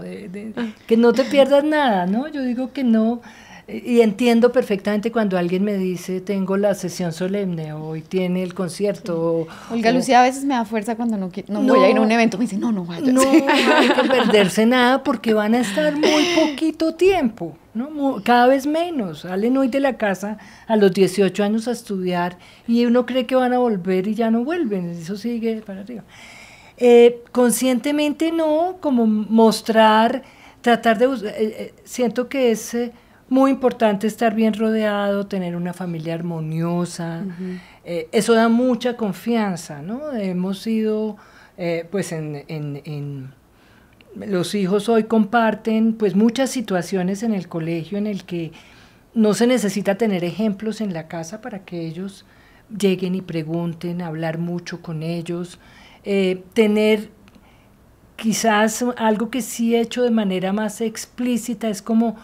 que no te pierdas nada, ¿no? Yo digo que no, y entiendo perfectamente cuando alguien me dice, tengo la sesión solemne, o hoy tiene el concierto. Olga Lucía a veces me da fuerza cuando no voy a ir a un evento, me dice, no vayas. No hay que perderse nada porque van a estar muy poquito tiempo, ¿no? Cada vez menos. Salen hoy de la casa a los 18 años a estudiar y uno cree que van a volver y ya no vuelven, eso sigue para arriba. Conscientemente no, como mostrar, tratar de... siento que es muy importante estar bien rodeado, tener una familia armoniosa, eso da mucha confianza, ¿no? Hemos sido, pues los hijos hoy comparten pues muchas situaciones en el colegio en el que no se necesita tener ejemplos en la casa para que ellos lleguen y pregunten, hablar mucho con ellos, tener quizás algo que sí he hecho de manera más explícita, es como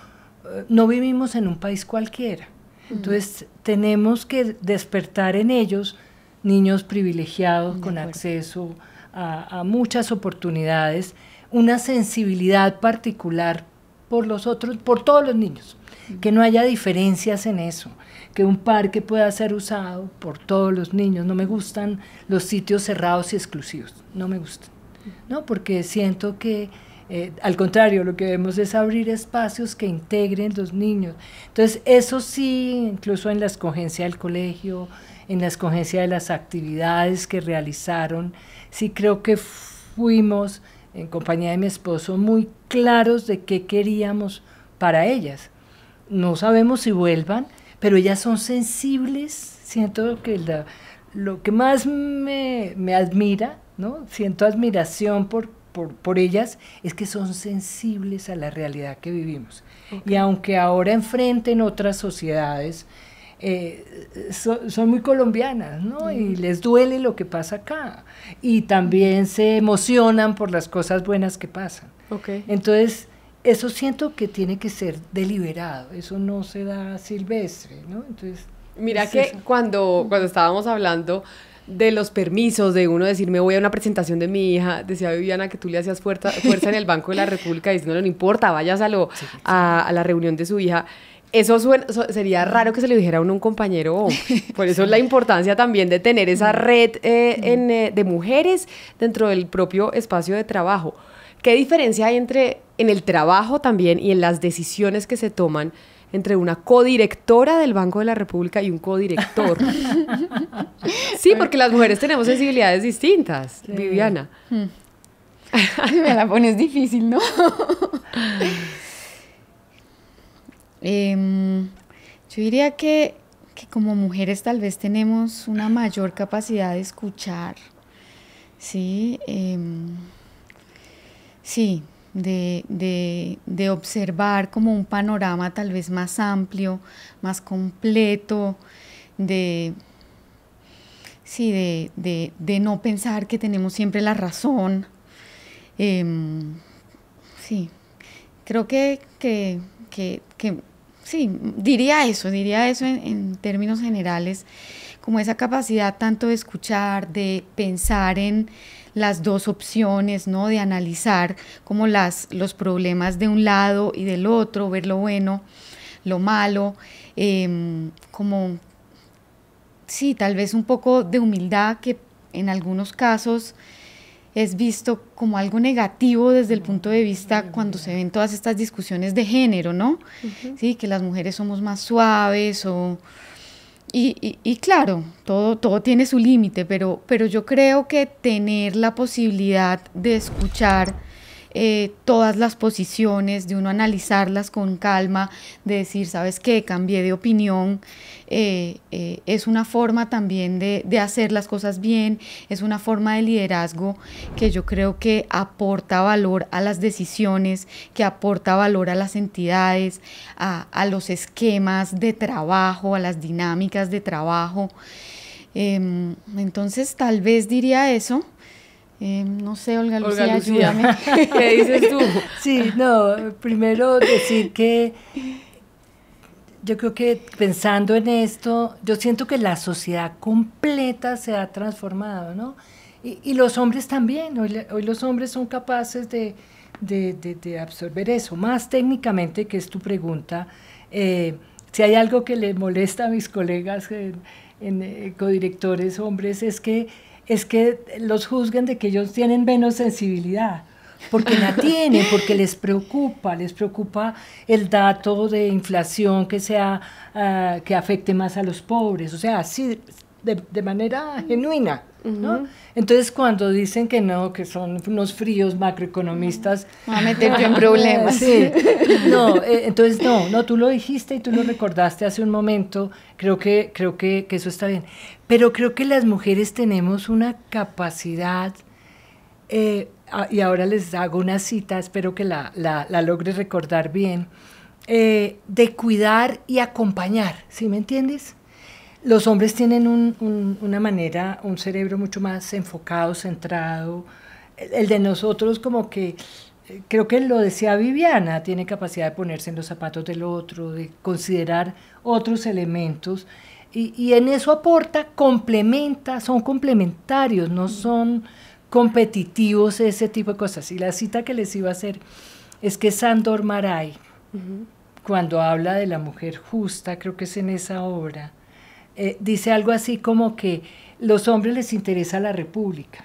no vivimos en un país cualquiera, entonces tenemos que despertar en ellos niños privilegiados con acceso a muchas oportunidades, una sensibilidad particular por los otros, por todos los niños, que no haya diferencias en eso, que un parque pueda ser usado por todos los niños. No me gustan los sitios cerrados y exclusivos, no me gustan, ¿no? Porque siento que al contrario, lo que debemos es abrir espacios que integren los niños. Entonces, eso sí, incluso en la escogencia del colegio, en la escogencia de las actividades que realizaron, sí creo que fuimos, en compañía de mi esposo, muy claros de qué queríamos para ellas. No sabemos si vuelvan, pero ellas son sensibles. Siento que lo que más me admira, ¿no? Siento admiración por ellas, es que son sensibles a la realidad que vivimos. Okay. Y aunque ahora enfrenten otras sociedades, son muy colombianas, ¿no? Y les duele lo que pasa acá. Y también se emocionan por las cosas buenas que pasan. Okay. Entonces, eso siento que tiene que ser deliberado, eso no se da silvestre, ¿no? Entonces, mira que cuando estábamos hablando de los permisos, de uno decir, me voy a una presentación de mi hija, decía Viviana que tú le hacías fuerza en el Banco de la República diciéndole, no importa, vayas a la reunión de su hija. Eso sería raro que se le dijera a un compañero hombre. Por eso es la importancia también de tener esa red de mujeres dentro del propio espacio de trabajo. ¿Qué diferencia hay en el trabajo también y en las decisiones que se toman entre una codirectora del Banco de la República y un codirector? Sí, porque las mujeres tenemos sensibilidades distintas, sí. Viviana. Me la pones difícil, ¿no? Yo diría que como mujeres tal vez tenemos una mayor capacidad de escuchar, ¿sí? Sí, de observar como un panorama tal vez más amplio, más completo, de no pensar que tenemos siempre la razón. Sí, creo que sí, diría eso en términos generales, como esa capacidad tanto de escuchar, de pensar en las dos opciones, ¿no? De analizar como los problemas de un lado y del otro, ver lo bueno, lo malo, como, sí, tal vez un poco de humildad que en algunos casos es visto como algo negativo desde el punto de vista cuando se ven todas estas discusiones de género, ¿no? Uh-huh. Sí, que las mujeres somos más suaves y claro, todo tiene su límite, pero yo creo que tener la posibilidad de escuchar todas las posiciones, de uno analizarlas con calma, de decir, ¿sabes qué? Cambié de opinión. Es una forma también de hacer las cosas bien, es una forma de liderazgo que yo creo que aporta valor a las decisiones, que aporta valor a las entidades, a los esquemas de trabajo, a las dinámicas de trabajo. Entonces tal vez diría eso. No sé, Olga Lucía, ayúdame. ¿Qué dices tú? Sí, no, primero decir que yo creo que pensando en esto, yo siento que la sociedad completa se ha transformado, ¿no? Y los hombres también, hoy los hombres son capaces de absorber eso, más técnicamente, que es tu pregunta. Si hay algo que le molesta a mis colegas en codirectores hombres, es que los juzguen de que ellos tienen menos sensibilidad, porque la tienen, porque les preocupa el dato de inflación que afecte más a los pobres, o sea, así de manera genuina, ¿no? Entonces cuando dicen que no, que son unos fríos macroeconomistas, a meter yo en problemas. Sí, no, entonces no, tú lo dijiste y tú lo recordaste hace un momento, creo que eso está bien, pero creo que las mujeres tenemos una capacidad, y ahora les hago una cita, espero que la logre recordar bien, de cuidar y acompañar, ¿sí me entiendes? Los hombres tienen una manera, un cerebro mucho más enfocado, centrado. El de nosotros como que, creo que lo decía Viviana, tiene capacidad de ponerse en los zapatos del otro, de considerar otros elementos. Y en eso aporta, complementa, son complementarios, no son competitivos, ese tipo de cosas. Y la cita que les iba a hacer es que Sándor Márai, cuando habla de la mujer justa, creo que es en esa obra, dice algo así como que los hombres les interesa la república,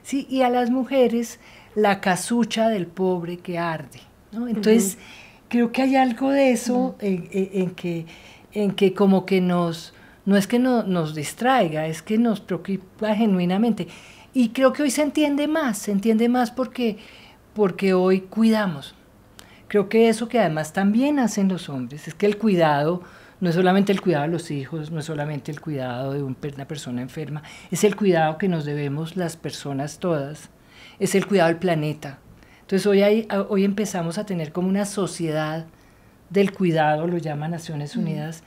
¿sí? Y a las mujeres la casucha del pobre que arde, ¿no? Entonces, creo que hay algo de eso en que como que no es que nos distraiga, es que nos preocupa genuinamente. Y creo que hoy se entiende más porque hoy cuidamos. Creo que eso que además también hacen los hombres, es que el cuidado no es solamente el cuidado de los hijos, no es solamente el cuidado de una persona enferma, es el cuidado que nos debemos las personas todas, es el cuidado del planeta. Entonces hoy empezamos a tener como una sociedad del cuidado, lo llaman Naciones Unidas,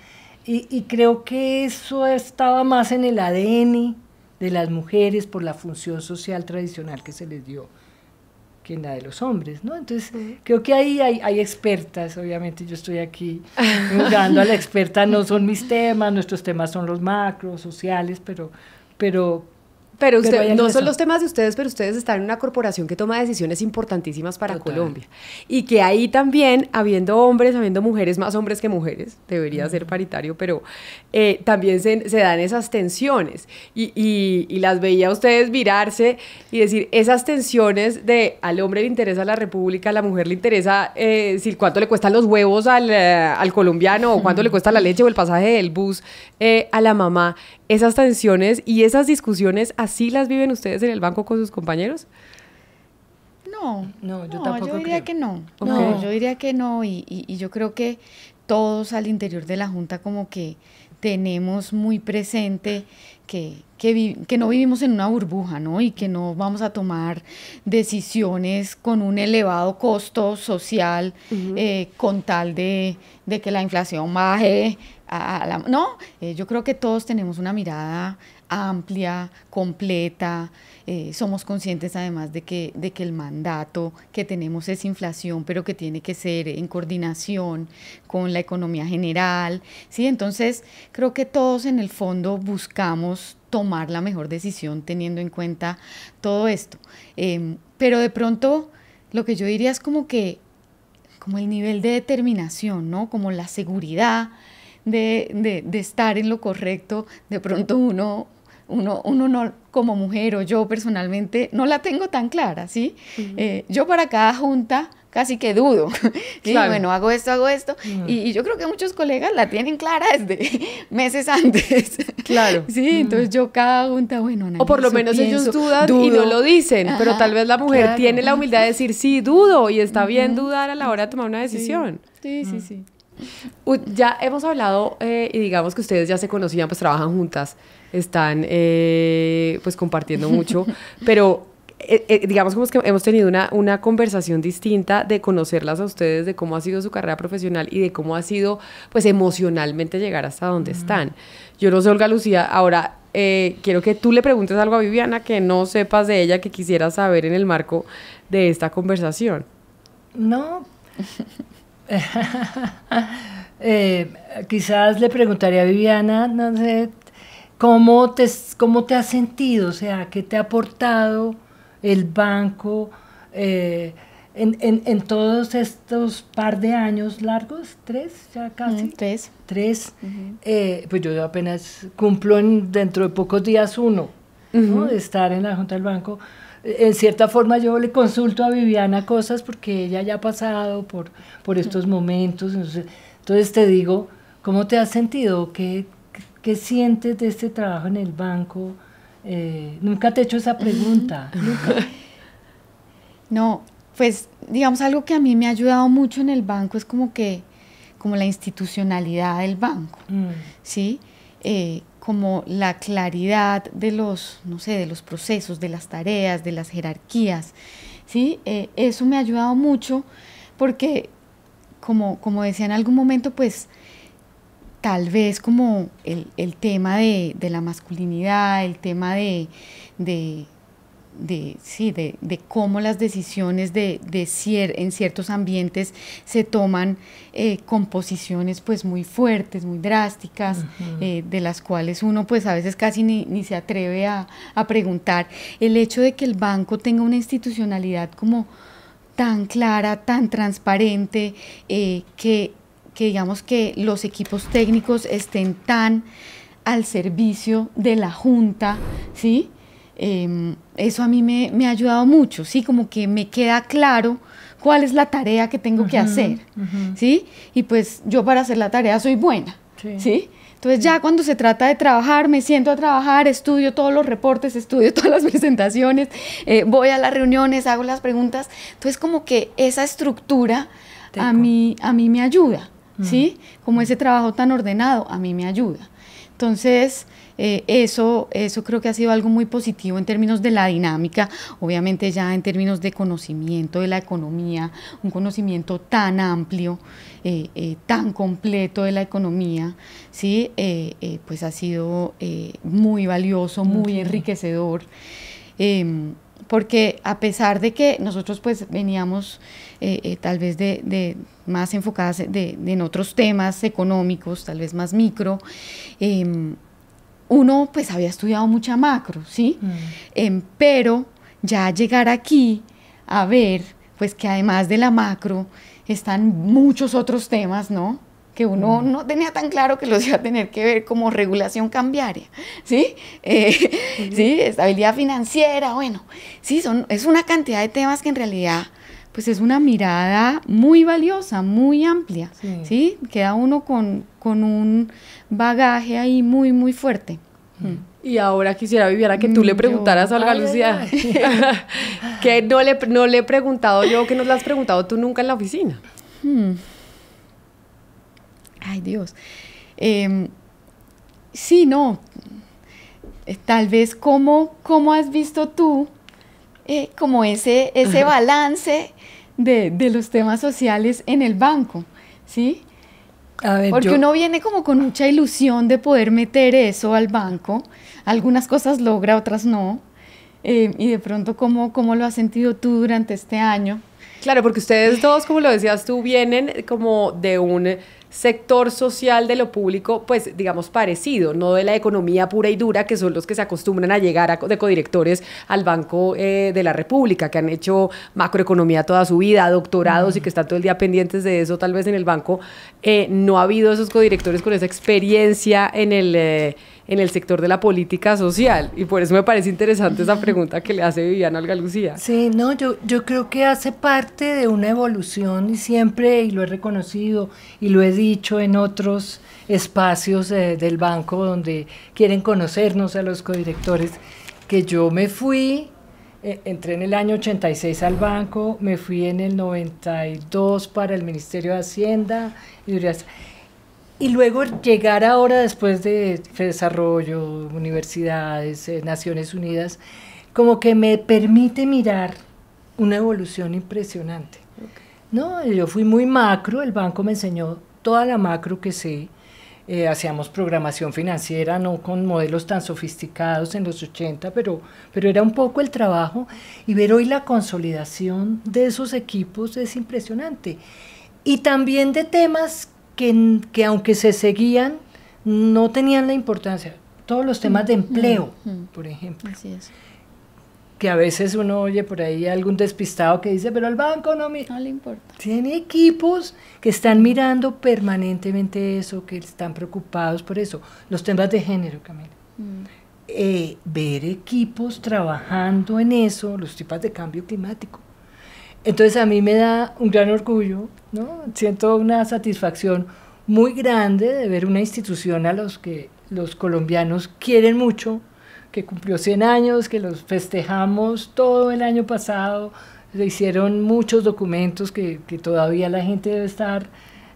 y creo que eso estaba más en el ADN de las mujeres por la función social tradicional que se les dio que en la de los hombres, ¿no? Entonces, creo que ahí hay expertas, obviamente yo estoy aquí jugando a la experta, no son mis temas, nuestros temas son los macros, sociales, pero no son los temas de ustedes, pero ustedes están en una corporación que toma decisiones importantísimas para Colombia. Y que ahí también, habiendo mujeres, más hombres que mujeres, debería ser paritario, pero también se dan esas tensiones. Y las veía a ustedes virarse y decir, esas tensiones de al hombre le interesa la república, a la mujer le interesa cuánto le cuestan los huevos al colombiano, o cuánto le cuesta la leche o el pasaje del bus a la mamá. Esas tensiones y esas discusiones, ¿así las viven ustedes en el banco con sus compañeros? No, yo tampoco diría creo. que no. Okay. No, yo diría que no, y yo creo que todos al interior de la Junta como que tenemos muy presente que no vivimos en una burbuja, ¿no? Y que no vamos a tomar decisiones con un elevado costo social con tal de que la inflación baje. Yo creo que todos tenemos una mirada amplia, completa, somos conscientes además de que el mandato que tenemos es inflación, pero que tiene que ser en coordinación con la economía general, ¿sí? Entonces, creo que todos en el fondo buscamos tomar la mejor decisión teniendo en cuenta todo esto. Pero de pronto, lo que yo diría es como el nivel de determinación, ¿no? Como la seguridad de estar en lo correcto. De pronto uno no, como mujer, o yo personalmente no la tengo tan clara, ¿sí? Yo para cada junta casi que dudo. ¿Sí? Claro. Bueno, hago esto. Y yo creo que muchos colegas la tienen clara desde meses antes. Claro. Sí, entonces yo cada junta, bueno, O por lo analizo, menos ellos pienso, dudan y dudo. no lo dicen, pero Ajá, tal vez la mujer claro. tiene la humildad de decir, sí, dudo, y está bien dudar a la hora de tomar una decisión. Sí. Ya hemos hablado y digamos que ustedes ya se conocían, pues trabajan juntas, están pues compartiendo mucho, pero digamos como es que hemos tenido una conversación distinta de conocerlas a ustedes, de cómo ha sido su carrera profesional y de cómo ha sido pues emocionalmente llegar hasta donde están. Yo no sé, Olga Lucía, ahora quiero que tú le preguntes algo a Viviana que no sepas de ella, que quisieras saber en el marco de esta conversación. No. Quizás le preguntaría a Viviana, no sé, ¿cómo te has sentido? O sea, ¿qué te ha aportado el banco en todos estos par de años largos? ¿3 ya casi? 3. 3. Pues yo apenas cumplo dentro de pocos días 1, ¿no? De estar en la Junta del Banco. En cierta forma yo le consulto a Viviana cosas porque ella ya ha pasado por estos momentos. Entonces te digo, ¿cómo te has sentido? ¿Qué sientes de este trabajo en el banco? Nunca te he hecho esa pregunta. Nunca. No, pues digamos algo que a mí me ha ayudado mucho en el banco es como la institucionalidad del banco, ¿sí? Como la claridad de los procesos, de las tareas, de las jerarquías, ¿sí? Eso me ha ayudado mucho porque, como decía en algún momento, pues tal vez como el tema de la masculinidad, el tema de cómo las decisiones en ciertos ambientes se toman con posiciones pues muy fuertes, muy drásticas, de las cuales uno pues a veces casi ni se atreve a preguntar. El hecho de que el banco tenga una institucionalidad como tan clara, tan transparente, que digamos que los equipos técnicos estén tan al servicio de la junta, ¿sí? Eso a mí me ha ayudado mucho, ¿sí? Como que me queda claro cuál es la tarea que tengo que hacer, ¿sí? Y pues yo para hacer la tarea soy buena, ¿sí? Entonces ya cuando se trata de trabajar, me siento a trabajar, estudio todos los reportes, estudio todas las presentaciones, voy a las reuniones, hago las preguntas. Entonces como que esa estructura a mí me ayuda, ¿sí? Como ese trabajo tan ordenado a mí me ayuda. Entonces, eso creo que ha sido algo muy positivo en términos de la dinámica, obviamente ya en términos de conocimiento de la economía, un conocimiento tan amplio, tan completo de la economía, ¿sí? Pues ha sido muy valioso, muy enriquecedor, porque a pesar de que nosotros pues veníamos tal vez de más enfocadas en otros temas económicos, tal vez más micro, uno pues había estudiado mucha macro, ¿sí? Pero ya llegar aquí a ver pues que además de la macro están muchos otros temas, ¿no? Que uno no tenía tan claro que los iba a tener que ver, como regulación cambiaria, ¿sí? ¿Sí? Estabilidad financiera, bueno, sí, es una cantidad de temas que en realidad pues es una mirada muy valiosa, muy amplia, ¿sí? Queda uno con un bagaje ahí muy, muy fuerte. Y ahora quisiera, Viviana, que tú le preguntaras a Olga Lucía, que no le he preguntado yo, que nos la has preguntado tú nunca en la oficina. Ay, Dios. Sí, no. Tal vez cómo has visto tú como ese balance de los temas sociales en el banco, ¿sí? A ver, porque uno viene como con mucha ilusión de poder meter eso al banco. Algunas cosas logra, otras no. Y de pronto, ¿cómo lo has sentido tú durante este año? Claro, porque ustedes dos, como lo decías tú, vienen como de un sector social de lo público, pues digamos parecido, no de la economía pura y dura, que son los que se acostumbran a llegar de codirectores al Banco de la República, que han hecho macroeconomía toda su vida, doctorados y que están todo el día pendientes de eso, tal vez en el banco. No ha habido esos codirectores con esa experiencia en en el sector de la política social. Y por eso me parece interesante esa pregunta que le hace Viviana Olga Lucía. Sí, no, yo creo que hace parte de una evolución y siempre, y lo he reconocido y lo he dicho en otros espacios del banco donde quieren conocernos a los codirectores, que yo me fui, entré en el año 86 al banco, me fui en el 92 para el Ministerio de Hacienda y luego llegar ahora después de desarrollo, universidades, Naciones Unidas, como que me permite mirar una evolución impresionante. Okay. No, yo fui muy macro, el banco me enseñó toda la macro que sé. Hacíamos programación financiera, no con modelos tan sofisticados en los 80, pero era un poco el trabajo, y ver hoy la consolidación de esos equipos es impresionante. Y también de temas que aunque se seguían, no tenían la importancia. Todos los temas de empleo, por ejemplo. Así es. Que a veces uno oye por ahí algún despistado que dice, pero al banco no le importa. Tiene equipos que están mirando permanentemente eso, que están preocupados por eso. Los temas de género, Camila. Ver equipos trabajando en eso, los temas de cambio climático. Entonces a mí me da un gran orgullo, ¿no? Siento una satisfacción muy grande de ver una institución a los que los colombianos quieren mucho, que cumplió 100 años, que los festejamos todo el año pasado, se hicieron muchos documentos que todavía la gente debe estar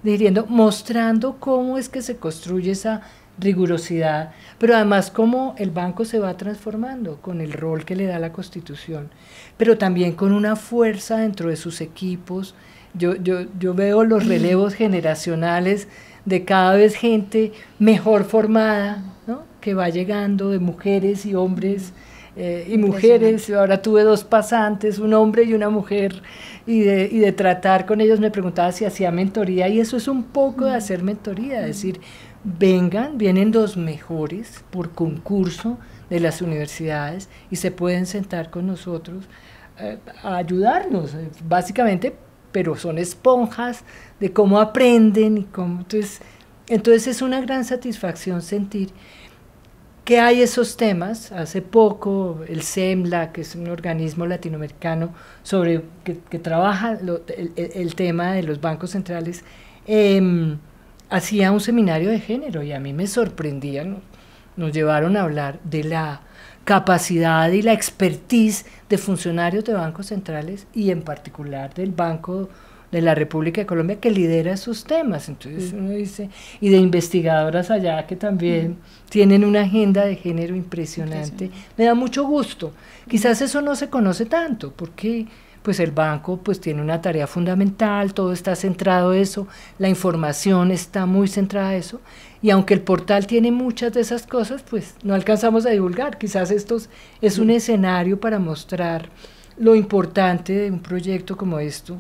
digiriendo, mostrando cómo es que se construye esa rigurosidad, pero además cómo el banco se va transformando con el rol que le da la Constitución, pero también con una fuerza dentro de sus equipos. Yo veo los relevos generacionales de cada vez gente mejor formada, ¿no? Que va llegando, de mujeres y hombres y mujeres. Ahora tuve 2 pasantes, un hombre y una mujer, y de tratar con ellos me preguntaba si hacía mentoría, y eso es un poco de hacer mentoría, es decir, vienen los mejores por concurso de las universidades y se pueden sentar con nosotros a ayudarnos, básicamente, pero son esponjas de cómo aprenden y cómo. Entonces es una gran satisfacción sentir que hay esos temas. Hace poco el CEMLA, que es un organismo latinoamericano que trabaja el tema de los bancos centrales, hacía un seminario de género y a mí me sorprendía, ¿no? Nos llevaron a hablar de la capacidad y la expertise de funcionarios de bancos centrales y en particular del Banco de la República de Colombia, que lidera esos temas. Entonces uno dice, y de investigadoras allá que también tienen una agenda de género impresionante. Me da mucho gusto. Quizás eso no se conoce tanto, porque pues el banco pues tiene una tarea fundamental, todo está centrado en eso, la información está muy centrada en eso, y aunque el portal tiene muchas de esas cosas, pues no alcanzamos a divulgar. Quizás esto es un escenario para mostrar lo importante de un proyecto como esto,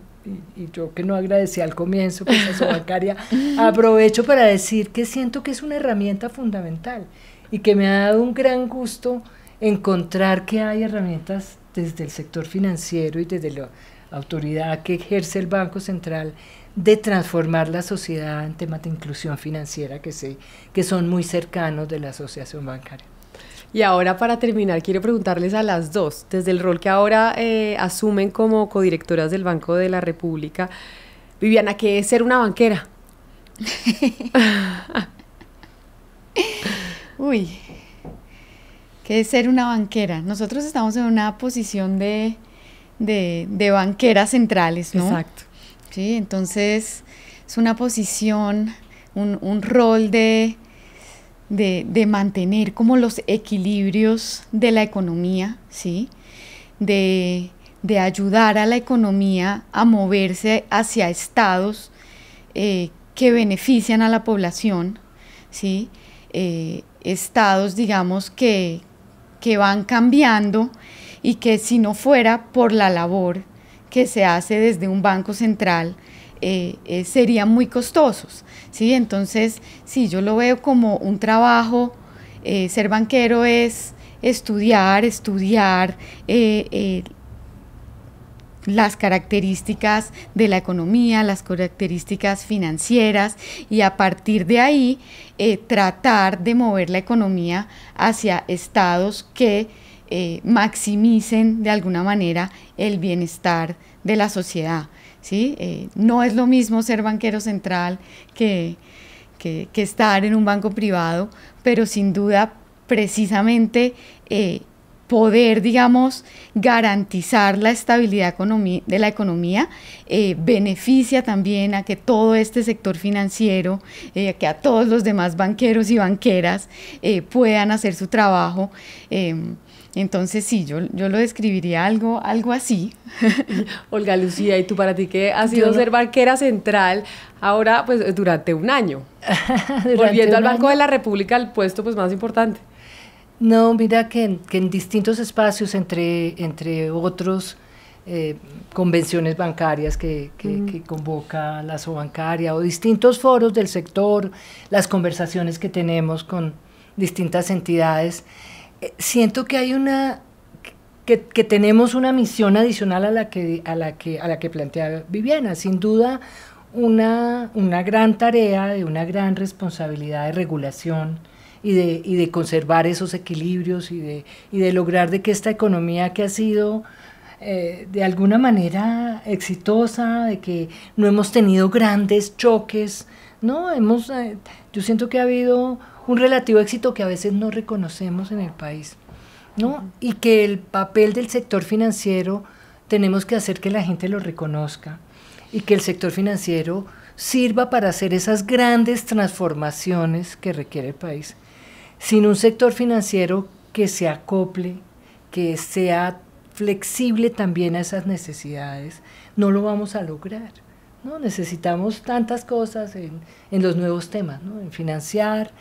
y yo que no agradecí al comienzo, pues a Asobancaria, aprovecho para decir que siento que es una herramienta fundamental, y que me ha dado un gran gusto encontrar que hay herramientas desde el sector financiero y desde la autoridad que ejerce el Banco Central de transformar la sociedad en temas de inclusión financiera, que sé que son muy cercanos de la asociación bancaria. Y ahora, para terminar, quiero preguntarles a las dos, desde el rol que ahora asumen como codirectoras del Banco de la República, Viviana, ¿qué es ser una banquera? Uy, ¿qué es ser una banquera? Nosotros estamos en una posición de banqueras centrales, ¿no? Exacto. Sí, entonces es una posición, un rol de mantener como los equilibrios de la economía, ¿sí? De ayudar a la economía a moverse hacia estados que benefician a la población, ¿sí? Estados, digamos, que van cambiando y que si no fuera por la labor que se hace desde un banco central, serían muy costosos, ¿sí? Entonces, sí, yo lo veo como un trabajo. Ser banquero es estudiar, las características de la economía, las características financieras, y a partir de ahí tratar de mover la economía hacia estados que maximicen de alguna manera el bienestar de la sociedad, ¿sí? No es lo mismo ser banquero central que estar en un banco privado, pero sin duda precisamente poder, digamos, garantizar la estabilidad de la economía beneficia también a que todo este sector financiero, que a todos los demás banqueros y banqueras puedan hacer su trabajo. Entonces sí, yo lo describiría algo así. Olga Lucía, ¿y tú para ti qué ha sido ser banquera central ahora, pues durante un año? Volviendo al Banco de la República, el puesto pues más importante. No, mira que en distintos espacios, entre otros, convenciones bancarias que convoca la Asobancaria, o distintos foros del sector, las conversaciones que tenemos con distintas entidades, siento que hay que tenemos una misión adicional a la que plantea Viviana. Sin duda, una gran tarea, de una gran responsabilidad de regulación y de conservar esos equilibrios y de lograr de que esta economía que ha sido de alguna manera exitosa, de que no hemos tenido grandes choques, ¿no? Yo siento que ha habido un relativo éxito que a veces no reconocemos en el país, ¿no? Y que el papel del sector financiero tenemos que hacer que la gente lo reconozca, y que el sector financiero sirva para hacer esas grandes transformaciones que requiere el país. Sin un sector financiero que se acople, que sea flexible también a esas necesidades, no lo vamos a lograr, ¿no? Necesitamos tantas cosas en los nuevos temas, ¿no? En financiar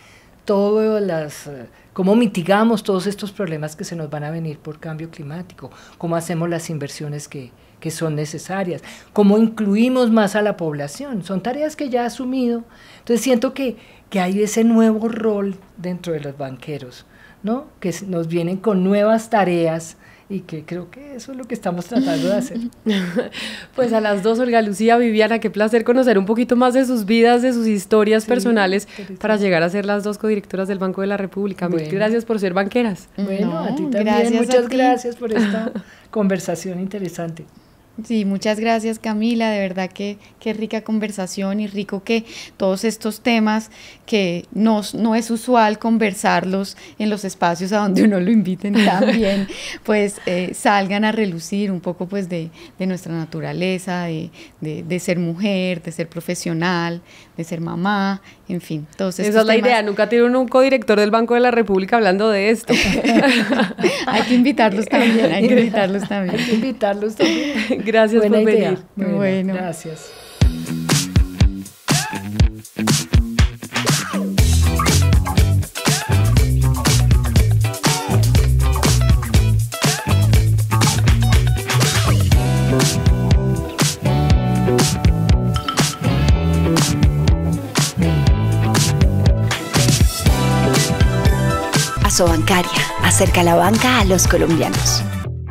cómo mitigamos todos estos problemas que se nos van a venir por cambio climático, cómo hacemos las inversiones que son necesarias, cómo incluimos más a la población. Son tareas que ya he asumido. Entonces siento que hay ese nuevo rol dentro de los banqueros, ¿no? Que nos vienen con nuevas tareas, y que creo que eso es lo que estamos tratando de hacer. Pues a las dos, Olga Lucía, Viviana, qué placer conocer un poquito más de sus vidas, de sus historias personales, para llegar a ser las dos codirectoras del Banco de la República. Mil gracias por ser banqueras. Bueno, a ti también, muchas gracias por esta conversación interesante. Sí, muchas gracias, Camila, de verdad que rica conversación, y rico que todos estos temas que no es usual conversarlos en los espacios a donde uno lo inviten también, pues salgan a relucir un poco pues de nuestra naturaleza, de ser mujer, de ser profesional, de ser mamá, en fin. Todos estos Esa es la idea, nunca tiene un codirector del Banco de la República hablando de esto. Hay que invitarlos también, Hay que invitarlos también. Gracias Buena por idea. venir. Bueno. Gracias. Asobancaria, acerca la banca a los colombianos.